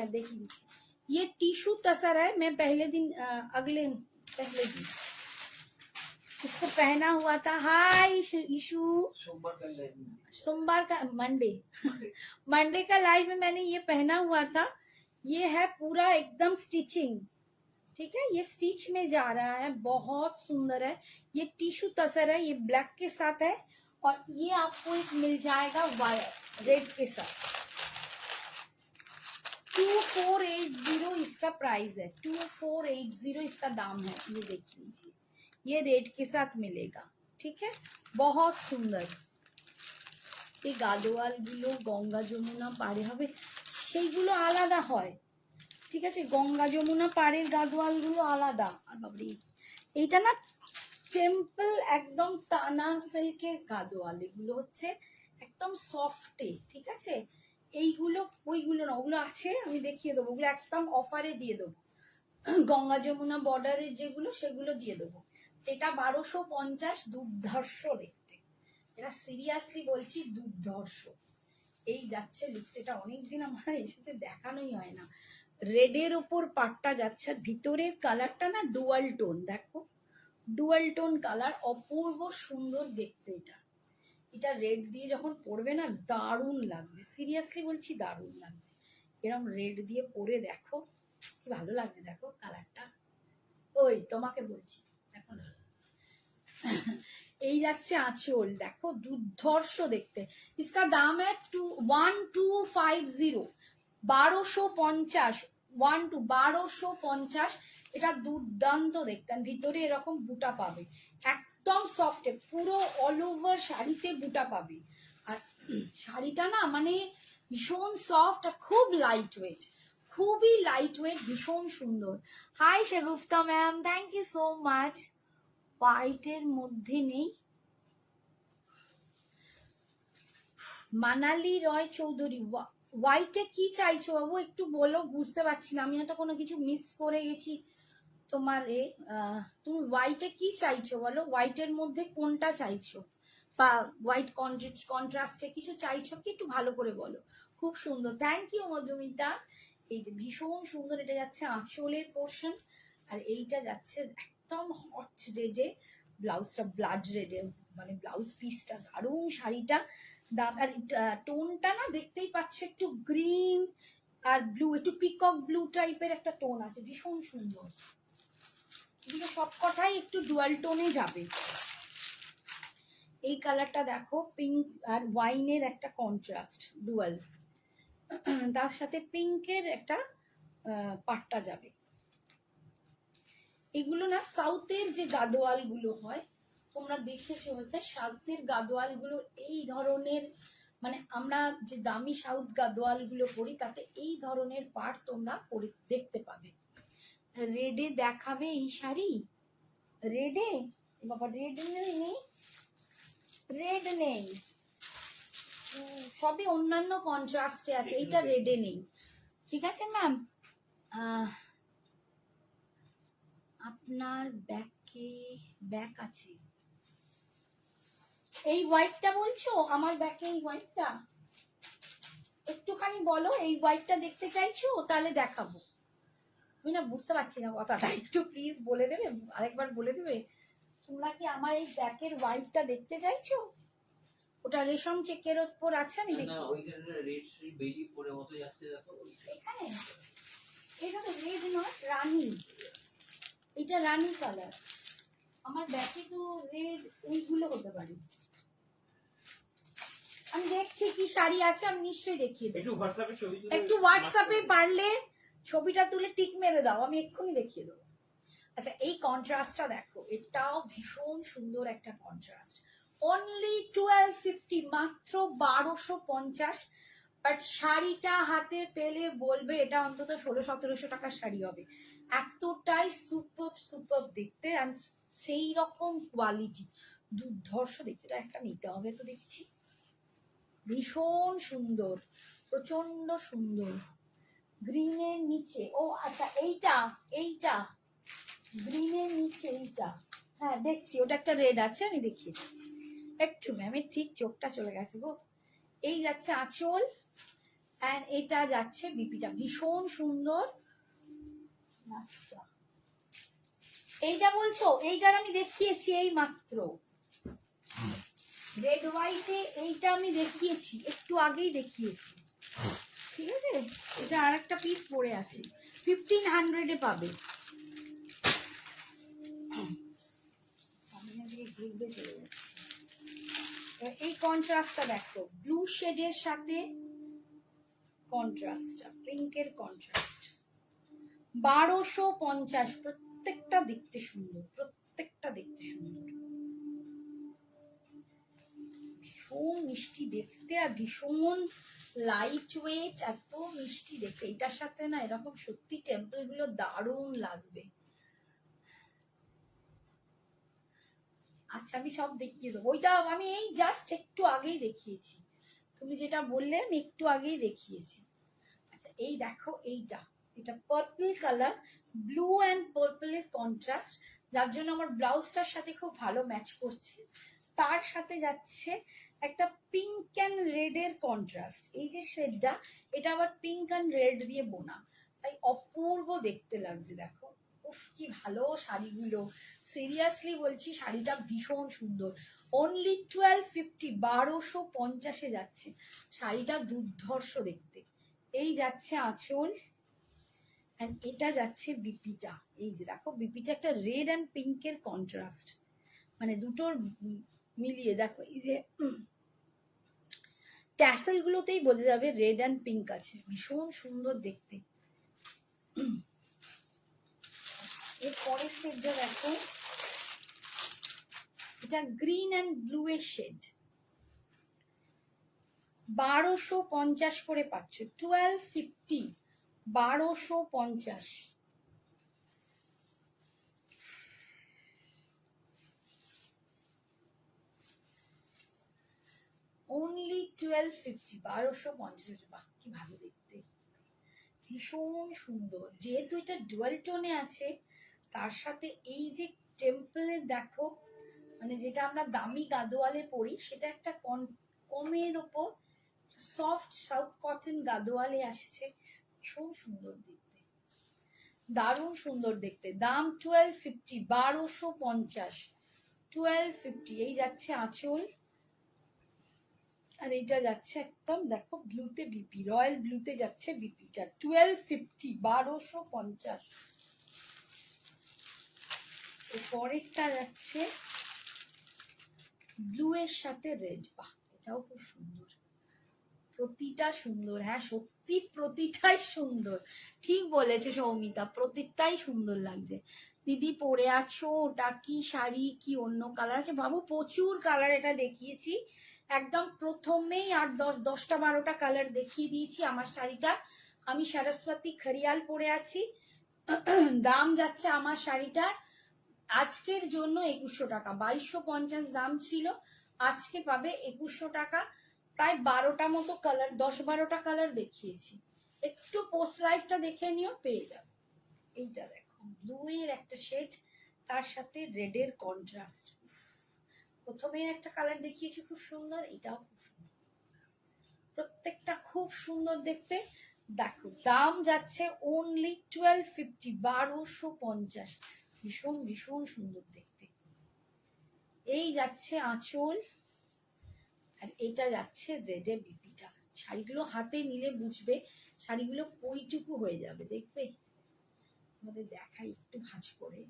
देखिए ये टिश्यू तसर है। मैं पहले दिन पहले दिन इसको पहना हुआ था। हाय इशू, सोमवार का मंडे का लाइव में मैंने ये पहना हुआ था। ये है पूरा एकदम स्टिचिंग, ठीक है, ये स्टिच में जा रहा है, बहुत सुंदर है। ये टिश्यू तसर है, ये ब्लैक के साथ है, और ये आपको एक मिल जाएगा रेड के साथ। 2480 इसका प्राइस है, 2480 इसका दाम है। ये देख लीजिए, ये रेड के साथ मिलेगा, ठीक है, बहुत सुंदर। এই গাদোয়ালগুলো গঙ্গা যমুনা পাড়ে হবে, সেইগুলো আলাদা হয়, ঠিক আছে, গঙ্গা যমুনা পাড়ের গাদোয়ালগুলো আলাদা। আর বাবরি, এইটা না টেম্পল একদম তানা সিল্কের গাদোয়াল, এগুলো হচ্ছে একদম সফটে, ঠিক আছে। এইগুলো ওইগুলো না, ওগুলো আছে, আমি দেখিয়ে দেবো, ওগুলো একদম অফারে দিয়ে দেবো, গঙ্গা যমুনা বর্ডারের যেগুলো সেগুলো দিয়ে দেবো। এটা 1250, দুর্ধর্ষ দেখতে, এটা সিরিয়াসলি বলছি, দুর্ধর্ষ। এই যাচ্ছে লিপস, এটা অনেকদিন আমার এসেছে, দেখানোই হয় না। রেডের ওপর পাটটা যাচ্ছে, ভিতরের কালারটা না ডুয়াল টোন, দেখো ডুয়াল টোন কালার, অপূর্ব সুন্দর দেখতে। এটা রেড দিয়ে যখন পরবে না, দারুণ লাগবে, সিরিয়াসলি বলছি, দারুণ লাগবে। এরকম রেড দিয়ে পরে দেখো কি ভালো লাগবে, দেখো কালারটা, ওই তোমাকে বলছি, দেখো না। এই যাচ্ছে আঁচল, দেখো দুর্ধর্ষ দেখতে। इसका दाम है 1250, 1250, 1250। এটা দুর্দান্ত দেখতে, ভিতরে এরকম বুটা পাবে, একদম সফট, পুরো অল ওভার শাড়িতে বুটা পাবে। আর শাড়িটা না মানে ভীষণ সফট আর খুব লাইট ওয়েট, খুবই লাইট ওয়েট, ভীষণ সুন্দর। Hi Shegufta ma'am, thank you so much. হোয়াইটের মধ্যে নেই, মানালি রয় চৌধুরী, হোয়াইটে কি চাইছো বাবু একটু বলো, বুঝতে পারছি না, আমি হয়তো কোনো কিছু মিস করে গেছি তোমার তুমি হোয়াইটে কি চাইছো বলো, হোয়াইটের মধ্যে কোনটা চাইছো, বা হোয়াইট কন্ট্রাস্টে কিছু চাইছো কি, একটু ভালো করে বলো। খুব সুন্দর, থ্যাংক ইউ মধুমিতা। এই যে ভীষণ সুন্দর, এটা যাচ্ছে আঁচলের পোর্শন, আর এইটা যাচ্ছে একদম হট রেডে, ব্লাউজটা ব্লাড রেডে, মানে ব্লাউজ পিসটা দারুণ, শাড়িটা দাম। আর টোনটা না দেখতেই পাচ্ছ, একটু গ্রিন আর ব্লু, একটু পিকক ব্লু টাইপের একটা টোন আছে, ভীষণ সুন্দর। এগুলো সবকটাই একটু ডুয়াল টোনে যাবে। এই কালারটা দেখো, পিঙ্ক আর ওয়াইনের একটা কন্ট্রাস্ট ডুয়াল, তার সাথে পিঙ্কের একটা পাট্টা যাবে। এগুলো না সাউথের যে গাদোয়াল গুলো হয়, তোমরা দেখেছো হয়তো, সাউথের গাদোয়াল গুলো এই ধরনের, মানে আমরা যে দামি সাউথ গাদোয়াল গুলো পরি, তাতে এই ধরনের পাট তোমরা পরে দেখতে পাবে। রেডে দেখাবে এই শাড়ি, রেডে বাবা, রেড নেই, রেড নেই, সবই অন্যান্য কন্ট্রাস্টে আছে, এইটা রেডে নেই, ঠিক আছে ম্যাম। আপনার ব্যাক আছে, এই হোয়াইটটা বলছো, আমার ব্যাকে এই হোয়াইটটা, একটুখানি বলো এই হোয়াইটটা দেখতে চাইছো, তাহলে দেখাবো। আমি না বুঝতে পারছি না কথাটা, একটু প্লিজ বলে দেবে, আরেকবার বলে দেবে। তোমরা কি আমার এই ব্যাকের হোয়াইটটা দেখতে চাইছো? ওটা রেশম চেকের ওপর আছে, আমি না দেখি। ওইখানে রেড বেরিয়ে পড়ে মতো যাচ্ছে দেখো এখানে এটা তো রেড নয়, রানী। এটা রানী কালার। আমার ব্যাকে তো রেড এইগুলো হতে পারে। আমি দেখছি কি শাড়ি আছে, আমি নিশ্চয়ই দেখিয়ে দেবো। একটু হোয়াটসঅ্যাপে পারলে ছবিটা তুলে টিক মেরে দাও, আমি এক্ষুনি দেখিয়ে দেবো। আচ্ছা, এই কন্ট্রাস্টটা দেখো, এটাও ভীষণ সুন্দর একটা কন্ট্রাস্ট। অনলি 1250, মাত্র 1250। বাট শাড়িটা হাতে পেলে বলবে এটা অন্তত 1600-1700 টাকার শাড়ি হবে। এতটাই সুপার সুপার দেখতে, and সেই রকম কোয়ালিটি, দুর্ধর্ষ দেখতে। এটা একটা নিতে হবে তো দেখছি। ভীষণ সুন্দর, প্রচন্ড সুন্দর। গ্রিনের নিচে, ও আচ্ছা এইটা, এইটা গ্রিনের নিচে এইটা, হ্যাঁ দেখছি, ওটা একটা রেড আছে, আমি দেখিয়ে দিচ্ছি একটু। ম্যামের ঠিক চোখটা চলে গেছে গো। এই যাচ্ছে আঁচল, অ্যান্ড এটা যাচ্ছে বিপিটা, ভীষণ সুন্দর। এইটা বলছো, এইটার আমি দেখিয়েছি এই মাত্র, রেড হোয়াইটে এইটা আমি দেখিয়েছি, একটু আগেই দেখিয়েছি, ঠিক আছে? এটা আর একটা পিস পড়ে আছে, 1500-এ পাবে। এই কন্ট্রাস্টটা দেখো, ব্লু শেডের সাথে কন্ট্রাস্টটা, পিঙ্কের কন্ট্রাস্ট। 1250, প্রত্যেকটা দেখতে সুন্দর, প্রত্যেকটা দেখতে সুন্দর, ভীষণ মিষ্টি দেখতে আর ভীষণ লাইট ওয়েট, এত মিষ্টি দেখতে। এটার সাথে না এরকম সত্যি টেম্পল গুলো দারুণ লাগবে। আচ্ছা, আমি সব দেখিয়ে দেবো। ওইটা আমি এই জাস্ট একটু আগেই দেখিয়েছি, তুমি যেটা বললে আমি একটু আগেই দেখিয়েছি। আচ্ছা, এই দেখো এইটা, এটা পার্পল কালার, ব্লু অ্যান্ড পার্পলের কন্ট্রাস্ট, যার জন্য আমার ব্লাউজটার সাথে খুব ভালো ম্যাচ করছে। তার সাথে যাচ্ছে একটা পিঙ্ক অ্যান্ড রেড এর কন্ট্রাস্ট। এই যে শেডটা, এটা আবার পিঙ্ক অ্যান্ড রেড দিয়ে বোনা, তাই অপূর্ব দেখতে লাগছে। দেখো, উফ কি ভালো শাড়িগুলো, সিরিয়াসলি বলছি, শাড়িটা ভীষণ সুন্দর। অনলি 1250, 1250-এ যাচ্ছে শাড়িটা, দুর্ধর্ষ দেখতে। এই যাচ্ছে আঁচল, and এটা যাচ্ছে বিপিটা। এই যে দেখো, বিপিটা একটা রেড অ্যান্ড পিঙ্কের কন্ট্রাস্ট, মানে দুটোর মিলিয়ে দেখো, এই যে ট্যাসেল গুলোতেই বোঝা যাবে রেড অ্যান্ড পিঙ্ক আছে, ভীষণ সুন্দর দেখতে। এর পরের শেডটা দেখো, এটা গ্রিন অ্যান্ড ব্লু এর শেড, 1250 করে পাচ্ছ, 1250, 1250। অনলি 1250, 1250। বাহ কি ভালো দেখতে, ভীষণ সুন্দর। যেহেতু এটা ডুয়াল টোনে আছে, তার সাথে এই যে টেম্পলের দেখো, মানে যেটা আমরা দামি গাদোয়ালে পরি, সেটা একটা কমের ওপর সফট সাউথ কটন গাদোয়ালে আসছে, ভীষণ সুন্দর দেখতে, দারুণ সুন্দর দেখতে। দাম 1250, 1250, 1250। এই যাচ্ছে আঁচল, আর এইটা যাচ্ছে একদম দেখো ব্লুতে বিপি, রয়্যাল ব্লুতে যাচ্ছে বিপিটা, 1250, 1250। পরেরটা যাচ্ছে ব্লু এর সাথে রেড, বাহ এটাও খুব সুন্দর, প্রতিটা সুন্দর। হ্যাঁ সত্যি প্রতিটাই সুন্দর, ঠিক বলেছে সৌমিতা, প্রতিটাই সুন্দর লাগছে। দিদি পরে আছো, ওটা কি শাড়ি, কি অন্য কালার আছে? বাবু প্রচুর কালার, এটা দেখিয়েছি একদম প্রথমেই, আর 10টা-12টা কালার দেখিয়ে দিয়েছি আমার শাড়িটা। আমি সরস্বতী খরিয়াল পরে আছি। দাম যাচ্ছে আমার শাড়িটার আজকের জন্য 2100 টাকা, 2250 দাম ছিল, আজকে পাবে 2100 টাকা। প্রায় 12টা মতো কালার, 10-12টা কালার দেখিয়েছি, একটু পোস্ট লাইভটা দেখে নিও, পেয়ে যাবে। এইটা দেখো, ব্লু এর একটা শেড, তার সাথে রেড এর কন্ট্রাস্ট। প্রথমে একটা কালার দেখিয়েছি খুব সুন্দর, এটাও খুব সুন্দর। প্রত্যেকটা খুব সুন্দর দেখতে। দেখো দাম যাচ্ছে অনলি 1250, 1250। ভীষণ ভীষণ সুন্দর দেখতে। এই যাচ্ছে আঁচল, আর এটা যাচ্ছে রেডে বিপিটা। শাড়িগুলো হাতে নিলে বুঝবে শাড়িগুলো কইটুকু হয়ে যাবে, দেখবে আমাদের দেখাই একটু ভাঁজ করে।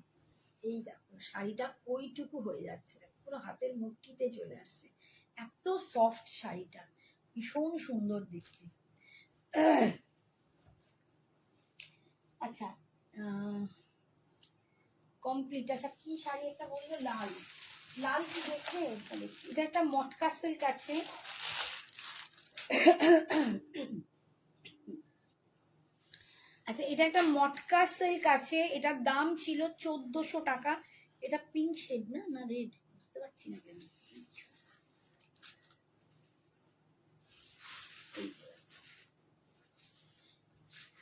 এই দেখো শাড়িটা কইটুকু হয়ে যাচ্ছে, পুরো হাতের মুঠিতে চলে আসছে। এত সফট শাড়িটা, ভীষণ সুন্দর দেখতে। আচ্ছা কমপ্লিট। আচ্ছা কি শাড়ি একটা বললো, লাল, লাল কি দেখে, এটা একটা মটকা সিল্ক আছে। আচ্ছা এটা একটা মটকা সিল্ক আছে, এটার দাম ছিল 1400 টাকা। এটা পিঙ্ক শেড না, না রেড, বুঝতে পারছি না কেন।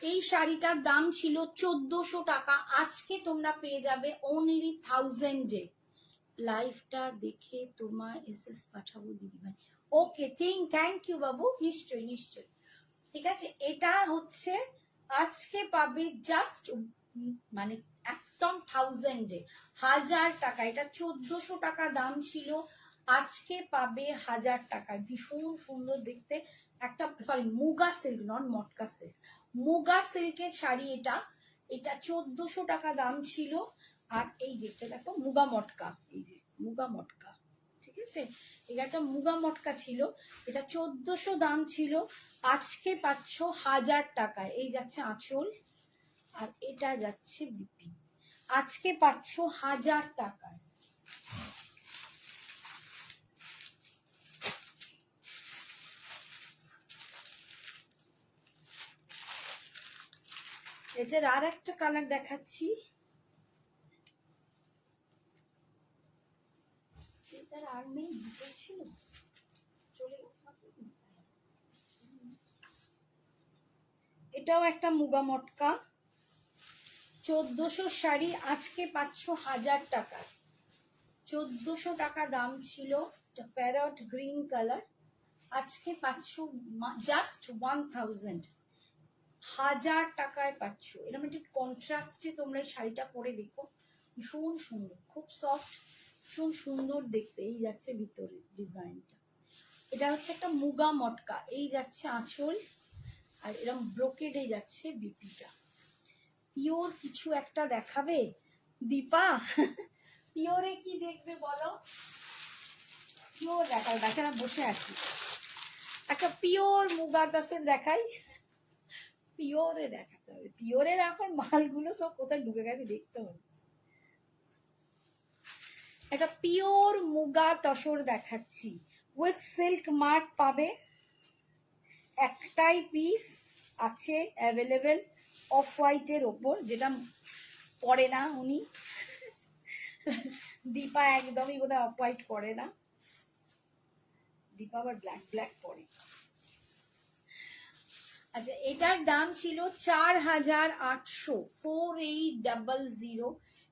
এই শাড়িটার দাম ছিল 1400 টাকা, আজকে তোমরা পেয়ে যাবে অনলি 1000-এ। লাইভটা দেখে তোমার এসএস পাঠাবো দিদিভাই। ওকে থ্যাংক ইউ বাবু, নিশ্চয়ই নিশ্চয়ই। ঠিক আছে, এটা হচ্ছে আজকে পাবে জাস্ট মানে একদম 1000-এ, 1000 টাকা। এটা 1400 টাকা দাম ছিল, আজকে পাবে 1000 টাকায়। ভীষণ সুন্দর দেখতে একটা, সরি মুগা সিল্ক নন মটকা সিল্ক, মুগা সিল্কের শাড়ি এটা। এটা 1400 টাকা দাম ছিল। আর এই যেটা দেখো মুগা মটকা, এই যে মুগা মটকা, ঠিক আছে, এটা একটা মুগা মটকা ছিল, এটা 1400 দাম ছিল, আজকে পাচ্ছ 1000 টাকায়। এই যাচ্ছে আঁচল, আর এটা যাচ্ছে বিপি, আজকে পাচ্ছ 1000 টাকায়। এটার আর একটা কালার দেখাচ্ছি, এটার আর নেই, দুটো ছিল চলে গেছে। এটাও একটা মুগা মটকা, 1400 শাড়ি, আজকে পাচ্ছ 1000 টাকায়। 1400 টাকা দাম ছিল, এটা প্যারট গ্রিন কালার, আজকে পাচ্ছ জাস্ট 1000, 1000 টাকায় পাচ্ছ। এরকম একটি কন্ট্রাস্টে তোমরা এই শাড়িটা পরে দেখো, ভীষণ সুন্দর, খুব সফট, ভীষণ সুন্দর দেখতে। এই যাচ্ছে ভিতরে ডিজাইনটা, এটা হচ্ছে একটা মুগা মটকা। এই যাচ্ছে আঁচল, আর এরকম ব্রোকেডে যাচ্ছে বিপিটা। পিওর কিছু একটা দেখাবে দীপা? পিওরে কি দেখবে বলো? পিওর দেখাও, দেখে না বসে আছি, একটা পিওর মুগা তসর দেখাই। পিওরে দেখাতে হবে, পিওরের এখন মালগুলো সব কোথায় ঢুকে গেছে দেখতে হবে। একটা পিওর মুগা তসর দেখাচ্ছি, উইথ সিল্ক মার্ক পাবে, একটাই পিস আছে অ্যাভেলেবেল, অফ হোয়াইটের ওপর, যেটা পরে না উনি, দীপা একদমই বোধহয় অফ হোয়াইট পরে না, দীপা আবার ব্ল্যাক ব্ল্যাক পরে। আচ্ছা এটার দাম ছিল 4800, 4800।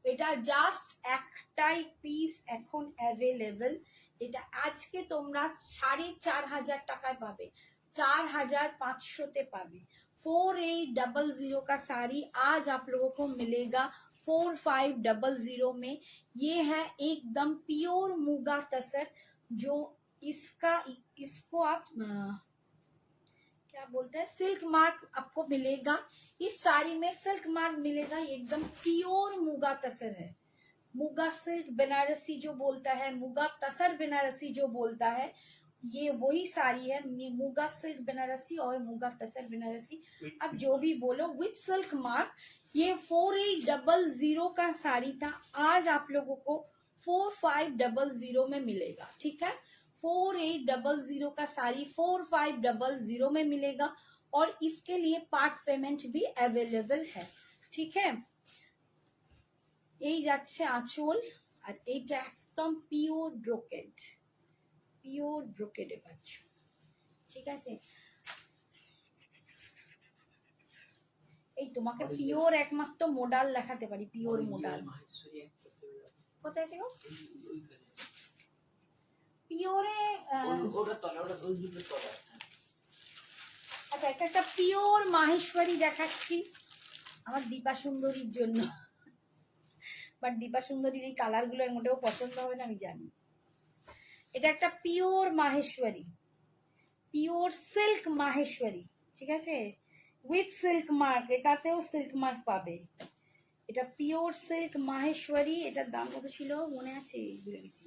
এটা জাস্ট একটাই পিস এখন অ্যাভেলেবেল, এটা আজকে তোমরা 4500 টাকায় পাবে, 4500-তে পাবে। 4800 का साड़ी आज आप लोगों को मिलेगा 4500 में। ये है एकदम प्योर मुगा तसर, जो इसको आप क्या बोलते हैं, सिल्क मार्क आपको मिलेगा। इस साड़ी में सिल्क मार्क मिलेगा, एकदम प्योर मुगा तसर है। मुगा सिल्क बनारसी जो बोलता है, मुगा तसर बनारसी जो बोलता है, ये वही साड़ी है। मुगा सिल्क बनारसी और मुगा तसर बनारसी, अब जो भी बोलो, विथ सिल्क मार्क। ये 4800 का साड़ी था, आज आप लोगों को 4500 में मिलेगा। ठीक है, 4800 का साड़ी 4500 में मिलेगा, और इसके लिए पार्ट पेमेंट भी अवेलेबल है। ठीक है, এই যাচ্ছে আঁচল, আর এইটা একদম পিওর ব্রোকেড, পিওর ব্রোকেডে পাচ্ছ। ঠিক আছে, এই তোমাকে পিওর একমাত্র মোডাল দেখাতে পারি, পিওর মোডাল কোথায় আছে গো? পিওরে দেখো একটা পিওর মাহেশ্বরী দেখাচ্ছি আমার দীপা সুন্দরীর জন্য, বাট দীপা সুন্দরীর এই কালারগুলো মোটেও পছন্দ হবে না আমি জানি। এটা একটা pure Maheshwari, pure silk Maheshwari, ঠিক আছে, উইথ সিল্ক মার্ক, এটাতেও সিল্ক মার্ক পাবে। এটা পিওর সিল্ক মাহেশ্বরী। এটার দাম কত ছিল মনে আছে, ভুলে গেছি,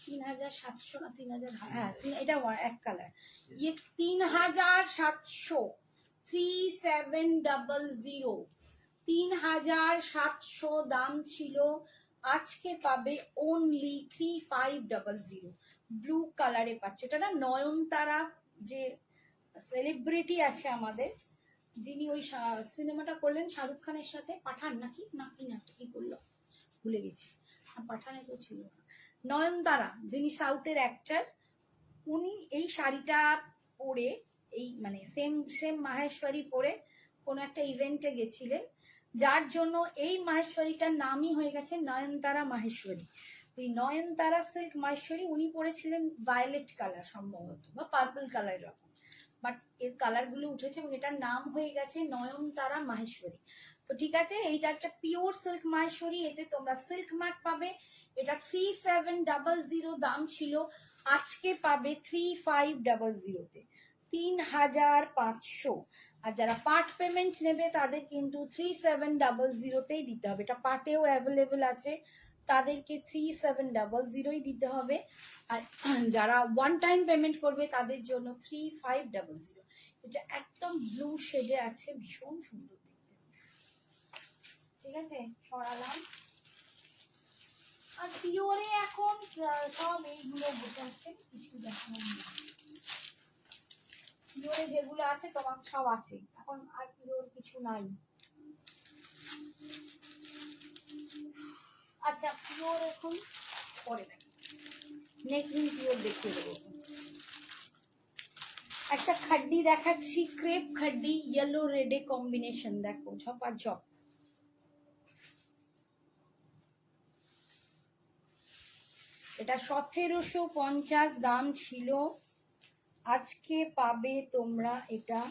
3700 না 3000, হ্যাঁ এটা এক কালার, ये 3700, 3700, 3700 দাম ছিল, আজকে পাবে অনলি 3500। ব্লু কালারে পাচ্ছে। এটা না নয়নতারা যে সেলিব্রিটি আছে আমাদের, যিনি ওই সিনেমাটা করলেন শাহরুখ খানের সাথে, পাঠান নাকি না কি নাটক কি করলো ভুলে গেছি, পাঠানে তো ছিল না, নয়নতারা যিনি সাউথের অ্যাক্টর, উনি এই শাড়িটা পরে, এই মানে সেম সেম মাহেশ্বরী পরে কোনো একটা ইভেন্টে গেছিলেন, যার জন্য এই মাহেশ্বরীটার নামই হয়ে গেছে নয়নতারা মাহেশ্বরী। ওই নয়নতারা সিল্ক মাহেশ্বরী উনি পরেছিলেন ভায়োলেট কালার সম্ভবত বা পার্পল কালার এরকম, বাট এর কালারগুলো উঠেছে এবং এটার নাম হয়ে গেছে নয়নতারা মাহেশ্বরী। তো ঠিক আছে, এইটা একটা পিওর সিল্ক মাহেশ্বরী, এতে তোমরা সিল্ক মার্ক পাবে। এটা 3700 দাম ছিল, আজকে পাবে 3500-তে, 3500। আর যারা পার্ট পেমেন্ট নেবে তাদের কিন্তু 3700-তেই দিতে হবে। এটা পার্টেও অ্যাভেলেবেল আছে, তাদেরকে 3700-ই দিতে হবে। আর যারা ওয়ান টাইম পেমেন্ট করবে তাদের জন্য 3500। এটা একদম ব্লু শেডে আছে, ভীষণ সুন্দর দেখতে। ঠিক আছে, সরালাম। আর পিওরে এখন সব এইগুলো বসে আছে, কিছু দেখানো নেই। পিওরে যেগুলো আছে তোমার সব আছে, এখন আর পিওর কিছু নাই। আচ্ছা পিওর এখন পরে দেখি, নেক্সট দিন পিওর দেখিয়ে দেবো। একটা খাড্ডি দেখাচ্ছি, ক্রেপ খাড্ডি, ইয়েলো রেডে কম্বিনেশন, দেখো ঝপা ঝপ। এটা 1750 দাম ছিল, আজকে পাবে তোমরা এটা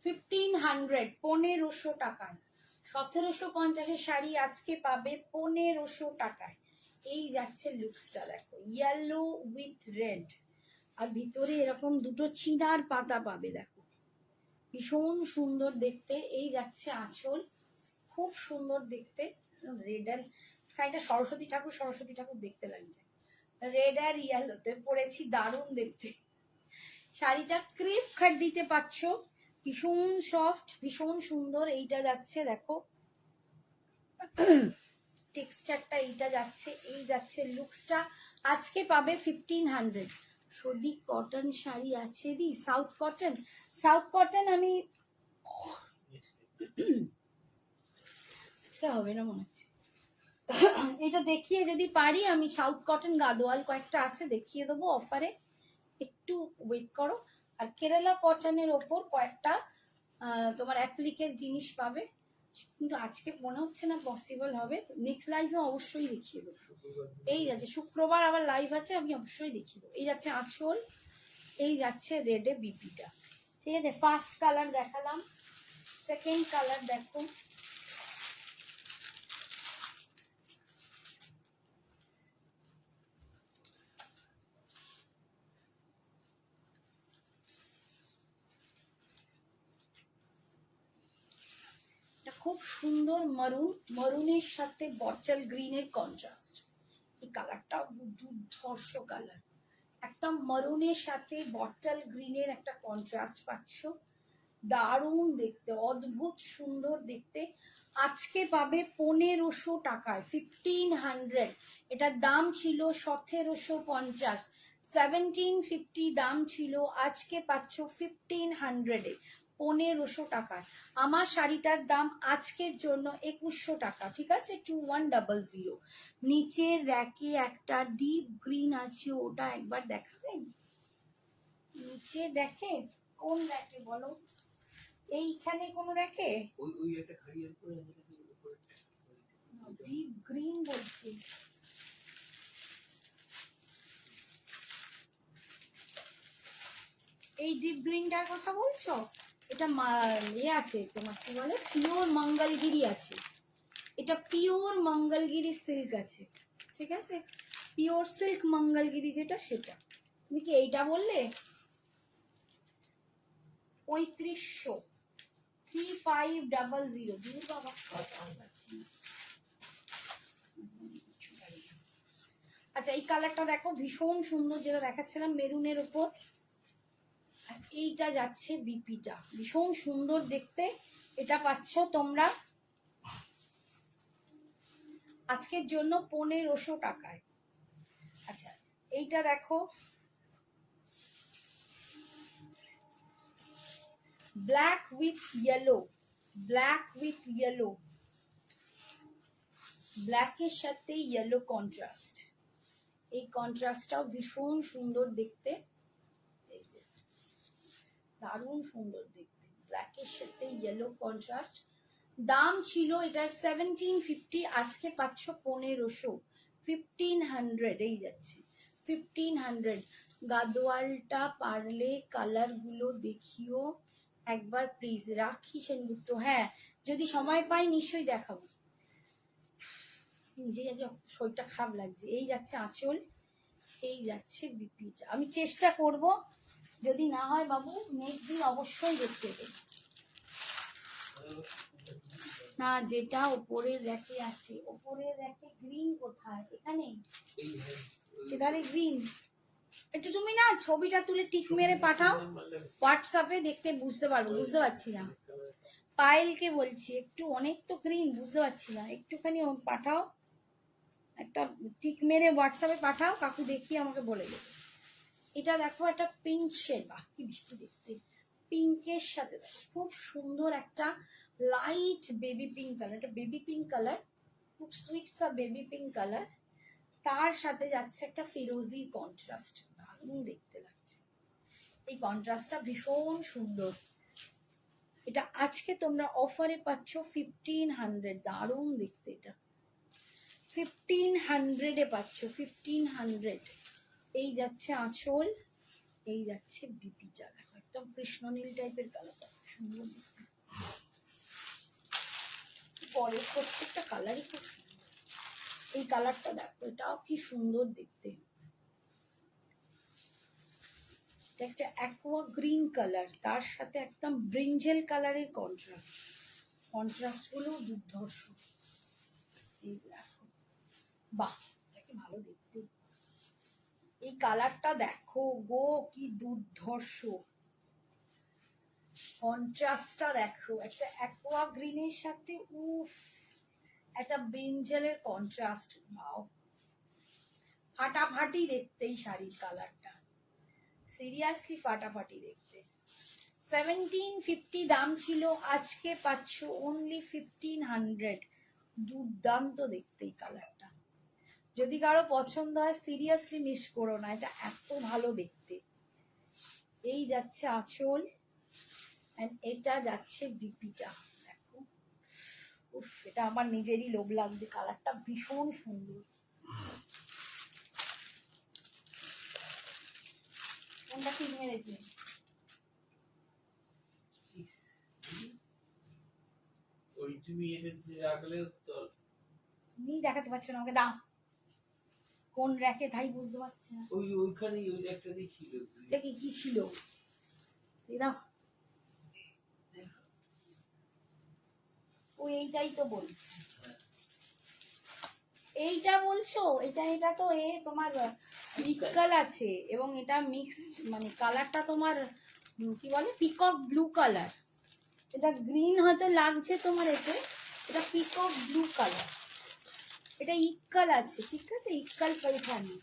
1500, 1500 টাকায়। 1750 শাড়ি আজকে পাবে 1500 টাকায়। এই যাচ্ছে লুকসটা, দেখো ইয়েলো উইথ রেড, আর ভিতরে এরকম দুটো চিনার পাতা পাবে, দেখো ভীষণ সুন্দর দেখতে। এই যাচ্ছে আঁচল, খুব সুন্দর দেখতে, রেড আর এটা সরস্বতী ঠাকুর, সরস্বতী ঠাকুর দেখতে লাগছে, রেড আর ইয়েলোতে পরেছি, দারুণ দেখতে। শাড়িটা ক্রেপ খাড্ডিতে পাচ্ছ, ভীষণ সফট, ভীষণ সুন্দর। এইটা যাচ্ছে দেখো টেক্সচারটা, এইটা যাচ্ছে, এই যাচ্ছে লুকসটা, আজকে পাবে 1500। সদি কটন শাড়ি আছে দি, সাউথ কটন, সাউথ কটন আমি হবে না মনে হচ্ছে, এটা দেখিয়ে যদি পারি আমি, সাউথ কটন গাদোয়াল কয়েকটা আছে দেখিয়ে দেবো অফারে, একটু ওয়েট করো। আর কেরালা কটনের ওপর কয়েকটা তোমার অ্যাপ্লিকের জিনিস পাবে, কিন্তু আজকে মনে হচ্ছে না পসিবল হবে, নেক্সট লাইভে অবশ্যই দেখিয়ে দেবো। এই যাচ্ছে শুক্রবার আবার লাইভ আছে, আমি অবশ্যই দেখিয়ে দেবো। এই যাচ্ছে আঁচল, এই যাচ্ছে রেডে বিপিটা, ঠিক আছে। ফার্স্ট কালার দেখালাম, সেকেন্ড কালার দেখো, খুব সুন্দর মারুন, মারুনের সাথে বটল গ্রিনের কন্ট্রাস্ট, এই কালারটা দুর্ধর্ষ কালার, একটা মারুনের সাথে বটল গ্রিনের একটা কন্ট্রাস্ট পাচ্ছ, দারুণ দেখতে, অদ্ভুত সুন্দর দেখতে। আজকে পাবে 1500 টাকায়, 1500। এটার দাম ছিল 1750, 1750 দাম ছিল, আজকে পাচ্ছ 1500-এ, 1500 টাকায়। আমার শাড়িটার দাম আজকের জন্য 2100 টাকা, ঠিক আছে, 2100। নিচের র্যাকে একটা ডিপ গ্রিন আছে, ওটা একবার দেখাবেন? নিচে র্যাকে, কোন র্যাকে বলো, এইখানে কোন র্যাকে? ওই একটা খাড়িয়ার করে ডিপ গ্রিন বলছে। এই ডিপ গ্রিনটার কথা বলছো? এটা আছে তোমার কি বলে পিওর মঙ্গলগিরি আছে, এটা পিওর মঙ্গলগিরি সিল্ক আছে, ঠিক আছে, পিওর সিল্ক মঙ্গলগিরি যেটা সেটা। তুমি কি এইটা বললে? 3500 3500 দূর বাবা। আচ্ছা এই কালারটা দেখো ভীষণ সুন্দর, যেটা দেখাচ্ছিলাম মেরুনের উপর। আর এইটা যাচ্ছে বিপিটা, ভীষণ সুন্দর দেখতে। এটা পাচ্ছ তোমরা আজকের জন্য 1500 টাকায়। আচ্ছা এইটা দেখো black with yellow, black with yellow, ব্ল্যাকের সাথে ইয়েলো কন্ট্রাস্ট। এই কন্ট্রাস্টটাও ভীষণ সুন্দর দেখতে, এই যে দারুণ সুন্দর দেখতে, ব্ল্যাকের সাথে ইয়েলো কন্ট্রাস্ট। দাম ছিল এটার 1750, আজকে পাচ্ছ 1500, 1500 এই যাচ্ছে 1500। গাদোয়ালটা পারলে কালারগুলো দেখিও একবার প্লিজ। রাখি সেনগুপ্ত, হ্যাঁ যদি সময় পাই নিশ্চয়ই দেখাবো। নিজে যাচ্ছে শরীরটা খারাপ লাগছে। এই যাচ্ছে আঁচল, এই যাচ্ছে বিপিটা। আমি চেষ্টা করব, যদি না হয় বাবু নেক্সট দিন অবশ্যই দেখতে দেবো। না যেটা ওপরের র্যাকে আছে, ওপরের র্যাকে গ্রিন কোথায়? এখানে এখানে গ্রিন। একটু তুমি না ছবিটা তুলে টিক মেরে পাঠাও হোয়াটসঅ্যাপে, দেখতে বুঝতে পারবো, বুঝতে পারছি না। পায়েলকে বলছি একটু, অনেক তো গ্রিন বুঝতে পারছি না, একটুখানি পাঠাও, একটা টিক মেরে হোয়াটসঅ্যাপে পাঠাও, কাকু দেখি আমাকে বলে দেবে। এটা দেখো একটা পিঙ্ক শেড, বাহ কি মিষ্টি দেখতে, পিঙ্কের সাথে দেখো খুব সুন্দর একটা লাইট বেবি পিঙ্ক কালার, এটা বেবি পিঙ্ক কালার, খুব সুইট সা বেবি পিঙ্ক কালার। তার সাথে যাচ্ছে একটা ফিরোজি কন্ট্রাস্ট, দারুণ দেখতে লাগছে। এই কন্ট্রাস্টটা ভীষণ সুন্দর। এটা আজকে তোমরা অফারে পাচ্ছ 1500, দারুণ দেখতে। এটা 1500 পাচ্ছ, 1500। এই যাচ্ছে আঁচল, এই যাচ্ছে বিপিটা, দেখো একদম কৃষ্ণনীল টাইপের কালারটা, খুব সুন্দর দেখতে। পরের প্রত্যেকটা কালারই খুব সুন্দর। এই কালারটা দেখো, এটাও কি সুন্দর দেখতে। এটা একটা অ্যাকোয়া গ্রিন কালার, তার সাথে একদম ব্রিঞ্জেল কালারের কন্ট্রাস্ট, কন্ট্রাস্ট গুলো দুর্ধর্ষ। এই দেখো, বাহ এটা কি ভালো দেখতে। এই কালারটা দেখো গো কি দুর্ধর্ষ, কন্ট্রাস্টটা দেখো, একটা অ্যাকোয়া গ্রিনের সাথে উফ একটা ব্রিঞ্জেলের কন্ট্রাস্ট, বাও ফাটাফাটি দেখতে এই শাড়ির কালারটা, সিরিয়াসলি ফাটাফাটি দেখতে। 1750 দাম ছিল, আজকে পাচ্ছ অনলি 1500, দুর্দান্ত দেখতে এই কালারটা। যদি কারো পছন্দ হয় সিরিয়াসলি মিস করো না, এটা এত ভালো দেখতে। এই যাচ্ছে আঁচল, এটা যাচ্ছে বিপিটা, দেখো উফ এটা আমার নিজেরই লোভ লাগছে, কালারটা ভীষণ সুন্দর। কোনটা ঠিক মেরেছে? ওই তুমি এসে রাখলে তো তুমি দেখাতে পারছো না আমাকে, দাও কোন র্যাকে তাই বুঝতে পারছি না। ওইখানেই ওই একটা ছিল, দেখি কি ছিল, দাও। ও এইটাই তো বলছি, এইটা বলছো? এটা এটা তো এ তোমার ইক্কাল আছে, এবং এটা মিক্সড, মানে কালারটা তোমার কি বলে পিকক ব্লু কালার। এটা গ্রিন হয়তো লাগছে তোমার এতে, এটা পিকক ব্লু কালার, এটা ইক্কাল আছে, ঠিক আছে, ইক্কাল পৈঠানি।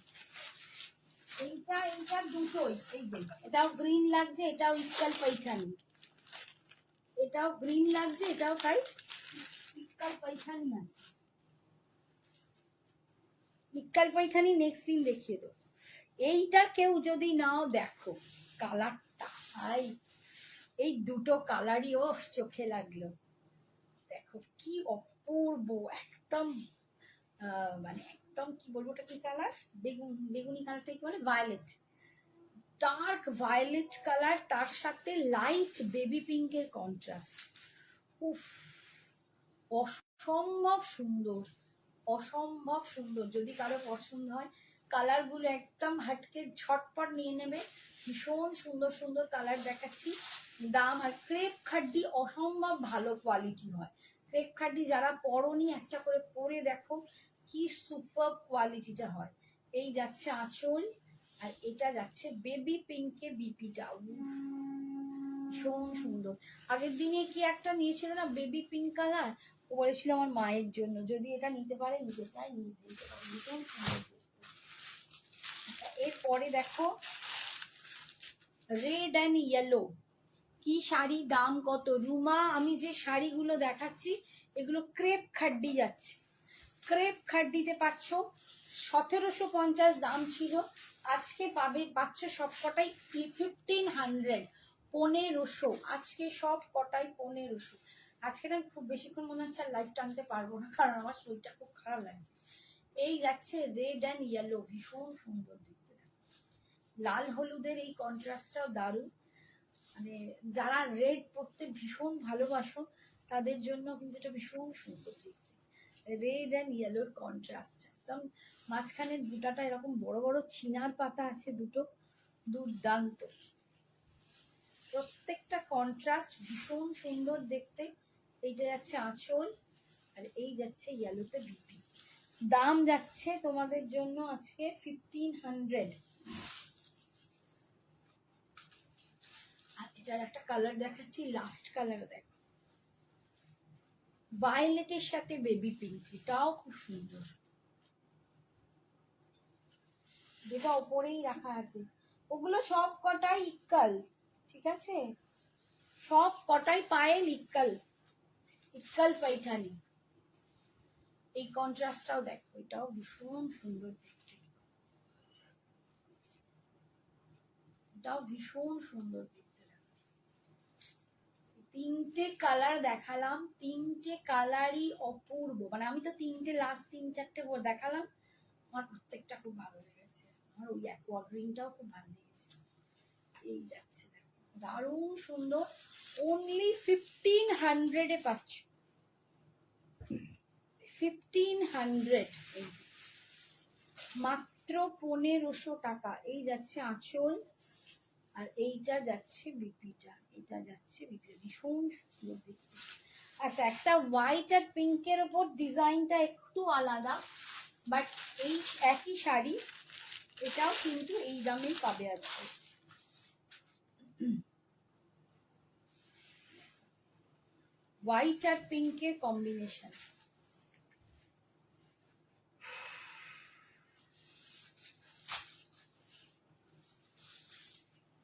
এইটা এইটা দুটোই, এই যে এটাও গ্রিন লাগছে, এটাও ইক্কাল পৈঠানি, এটাও গ্রিন লাগছে, এটাও তাই ইক্কাল পৈঠানি আছে। ইক্কাল পৈঠানি নেক্সট দিন দেখিয়ে দেবো। এইটা কেউ যদি নাও দেখো কালারটা, আই এই দুটো কালারই ও চোখে লাগলো, দেখো কি অপূর্ব, একদম মানে একদম কি বলবো, ওটা কি কালার, বেগুনি কালারটা কি বলে, ভায়োলেট, ডার্ক ভায়োলেট কালার, তার সাথে লাইট বেবি পিঙ্কের কন্ট্রাস্ট। উফ, অসম্ভব সুন্দর, অসম্ভব সুন্দর। যদি কারো পছন্দ হয়, কালারগুলো একদম হাটকে ঝটপট নিয়ে নেবে। ভীষণ সুন্দর সুন্দর কালার দেখাচ্ছি। দাম, আর ক্রেপ খাড্ডি অসম্ভব ভালো কোয়ালিটি হয়। ক্রেপ খাড্ডি যারা পরনি, একটা করে পরে দেখো কি সুপার কোয়ালিটিটা হয়। এই যাচ্ছে আঁচল, আর এটা যাচ্ছে বেবি পিঙ্কে বিপিটা। ভীষণ সুন্দর। আগের দিনে কি একটা নিয়েছিল না বেবি পিঙ্ক কালার, ও বলেছিল আমার মায়ের জন্য, যদি এটা নিতে পারে, নিতে চাই, নিতে পারে। ভীষণ সুন্দর। এরপরে দেখো রেড অ্যান্ড ইয়েলো, কি শাড়ি, দাম কত রুমা? আমি যে শাড়িগুলো দেখাচ্ছি এগুলো ক্রেপ খাড্ডি যাচ্ছে, ক্রেপ খাড্ডিতে পাচ্ছ। 1750 দাম ছিল, আজকে পাচ্ছ সব কটাই 1500, 1500। আজকে সব কটাই 1500। আজকে না খুব বেশিক্ষণ মনে হচ্ছে আর লাইভ টানতে পারবো না, কারণ আমার শরীরটা খুব খারাপ লাগছে। এই যাচ্ছে রেড অ্যান্ড ইয়েলো, ভীষণ সুন্দর দেখতে। লাল হলুদের এই কন্ট্রাস্টটাও দারুণ। মানে যারা রেড পরতে ভীষণ ভালোবাসো তাদের জন্য কিন্তু এটা ভীষণ সুন্দর দেখতে। রেড অ্যান্ড ইয়েলোর কন্ট্রাস্ট, একদম মাঝখানের বুটাটা এরকম বড় বড় চিনার পাতা আছে দুটো, দুর্দান্ত। প্রত্যেকটা কন্ট্রাস্ট ভীষণ সুন্দর দেখতে। এইটা যাচ্ছে আঁচল, আর এই যাচ্ছে ইয়েলোতে বিপি। দাম যাচ্ছে তোমাদের জন্য আজকে 1500। আর এটার একটা কালার দেখাচ্ছি, লাস্ট কালার দেখো, ভায়োলেটের সাথে বেবি পিঙ্ক, এটাও খুব সুন্দর। যেটা ওপরেই রাখা আছে ওগুলো সব কটাই ইক্কাল, ঠিক আছে, সব কটাই পায়েল ইক্কাল, ইক্কাল পাইঠানি। এই কন্ট্রাস্টটাও দেখো, এটাও ভীষণ সুন্দর দেখতে, এটাও ভীষণ সুন্দর দেখতে। তিনটে কালার দেখালাম, তিনটে কালারই অপূর্ব। মানে আমি তো তিনটে লাস্ট 3-4টে দেখালাম, আমার প্রত্যেকটা খুব ভালো লেগেছে। আমার ওই অ্যাকোয়া গ্রিনটাও খুব ভালো লেগেছে। এই যাচ্ছে দেখো, দারুণ সুন্দর। অনলি 1500-এ পাচ্ছ, 1500, মাত্র 1500 টাকা। এই যাচ্ছে আঁচল, আর এইটা যাচ্ছে বিপিটা, এটা যাচ্ছে বিপিটা, ভীষণ সুন্দর দেখতে। আচ্ছা, একটা হোয়াইট আর পিঙ্কের ওপর ডিজাইনটা একটু আলাদা, বাট এই একই শাড়ি, এটাও কিন্তু এই দামেই পাবে আজকে। হোয়াইট আর পিঙ্কের কম্বিনেশন,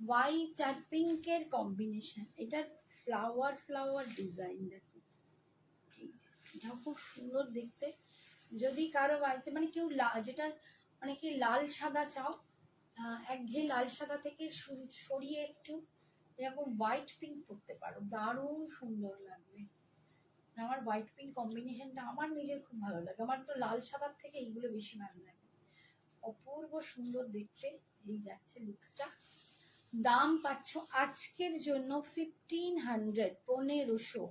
হোয়াইট আর পিঙ্কের কম্বিনেশন। এটার ফ্লাওয়ার ফ্লাওয়ার ডিজাইন দেখো, এটাও খুব সুন্দর দেখতে। যদি কারো বাড়িতে মানে কেউ যেটা অনেকে লাল সাদা চাও, একঘেয়ে লাল সাদা থেকে সরিয়ে একটু এরকম হোয়াইট পিঙ্ক করতে পারো, দারুণ সুন্দর লাগবে। আমার হোয়াইট পিঙ্ক কম্বিনেশনটা আমার নিজের খুব ভালো লাগে, আমার তো লাল সাদার থেকে এইগুলো বেশি ভালো লাগে, অপূর্ব সুন্দর দেখতে। এই যাচ্ছে লুকসটা। দাম পাচ্ছ আজকের জন্য 1500, 1500।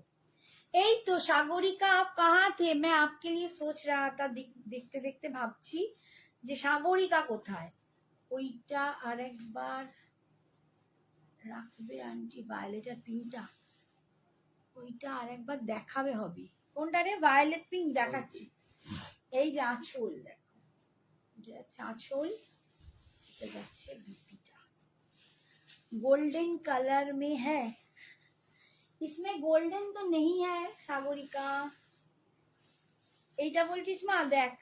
এই তো সাগরিকা, আপ কাহা থে? मैं आपके लिए सोच रहा था, দেখতে দেখতে ভাবছি যে সাগরিকা কোথায়। ওইটা আরেকবার রাখবে আন্টি, ভায়োলেট আর পিঙ্কটা, ওইটা আরেকবার দেখাবে হবে। কোনটা রে? ভায়োলেট পিঙ্ক দেখাচ্ছি। এই যে আঁচল দেখো, যাচ্ছে আঁচল, এটা যাচ্ছে বিপিটা, गोल्डन कलर में है। इसमें गोल्डन तो नहीं है सागरिका, এইটা বলছিস মা? দেখ,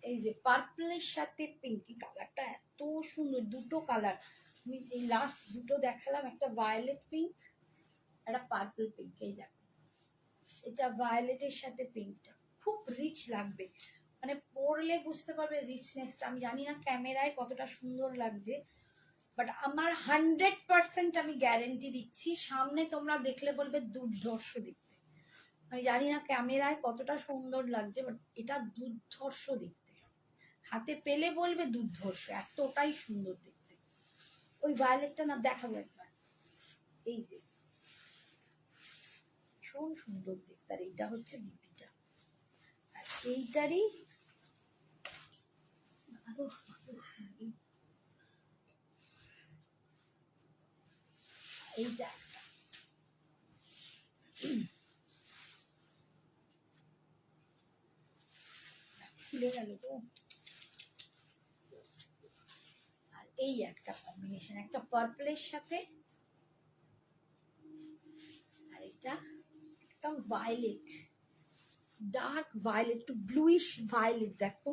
এই যে পার্পলের সাথে পিঙ্কি কালারটা এত সুন্দর, দুটো কালার আমি এই লাস্ট দুটো দেখালাম, একটা ভায়োলেট পিঙ্ক, একটা পার্পল পিঙ্ক। এই দেখো, এটা ভায়োলেটের সাথে পিঙ্কটা খুব রিচ লাগবে, মানে পরলে বুঝতে পারবে রিচনেসটা। আমি জানি না ক্যামেরায় কতটা সুন্দর লাগছে, বাট আমার 100% আমি গ্যারেন্টি দিচ্ছি, সামনে তোমরা দেখলে বলবে দুর্ধর্ষ দেখতে। আমি জানি না ক্যামেরায় কতটা সুন্দর লাগছে, বাট এটা দুর্ধর্ষ দেখতে, হাতে পেলে বলবে দুর্ধর্ষ, এতটাই সুন্দর দেখতে। ওই ভায়োলেটটা না দেখাবো একবার, এই যে ভীষণ সুন্দর দেখতে। আর এইটা হচ্ছে বিপিটা, আর এইটারই এইটা খুলে গেল তো। আর এই একটা কম্বিনেশন, একটা পার্পলের সাথে, আর এটা একদম ভায়োলেট, ডার্ক ভায়োলেট, একটু ব্লুইশ ভায়োলেট। দেখো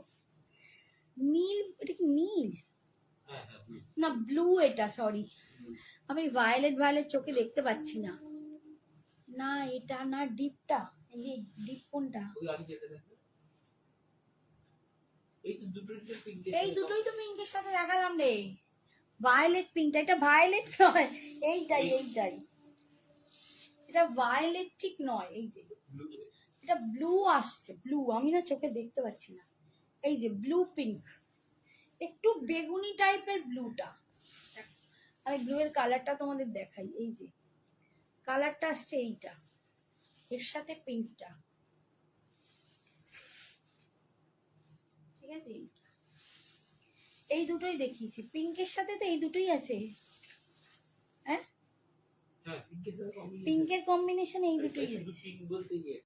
নীল, এটা কি নীল? হ্যাঁ হ্যাঁ blue। না ব্লু, এটা সরি, আমি ভায়োলেট ভায়োলেট চোখে দেখতে পাচ্ছি না। না এটা না, ডিপটা, এই যে ডিপ কোনটা? ওই আগে যেটা দেখো, এই তো দুটোই তো pink এর এই সাথে দুটোই তো পিঙ্কের সাথে দেখালাম রে, ভায়োলেট পিঙ্কটা, এটা ভায়োলেট নয়, এইটাই এইটাই, এটা ভায়োলেট ঠিক নয়, এই যে blue। এটা ব্লু আসছে, ব্লু, আমি না চোখে দেখতে পাচ্ছি না। এই যে ব্লু পিঙ্ক, একটু বেগুনি টাইপের ব্লুটা। আমি ব্লু এর কালারটা তোমাদের দেখাই, এই যে কালারটা আসছে এইটা, এর সাথে পিঙ্কটা, ঠিক আছে? এইটা, এই দুটোই দেখিয়েছি, পিঙ্কের সাথে তো এই দুটোই আছে, হ্যাঁ হ্যাঁ pink এর সাথে combination। পিঙ্কের কম্বিনেশন এই দুটোই শুধু আছে। pink বলতে গিয়ে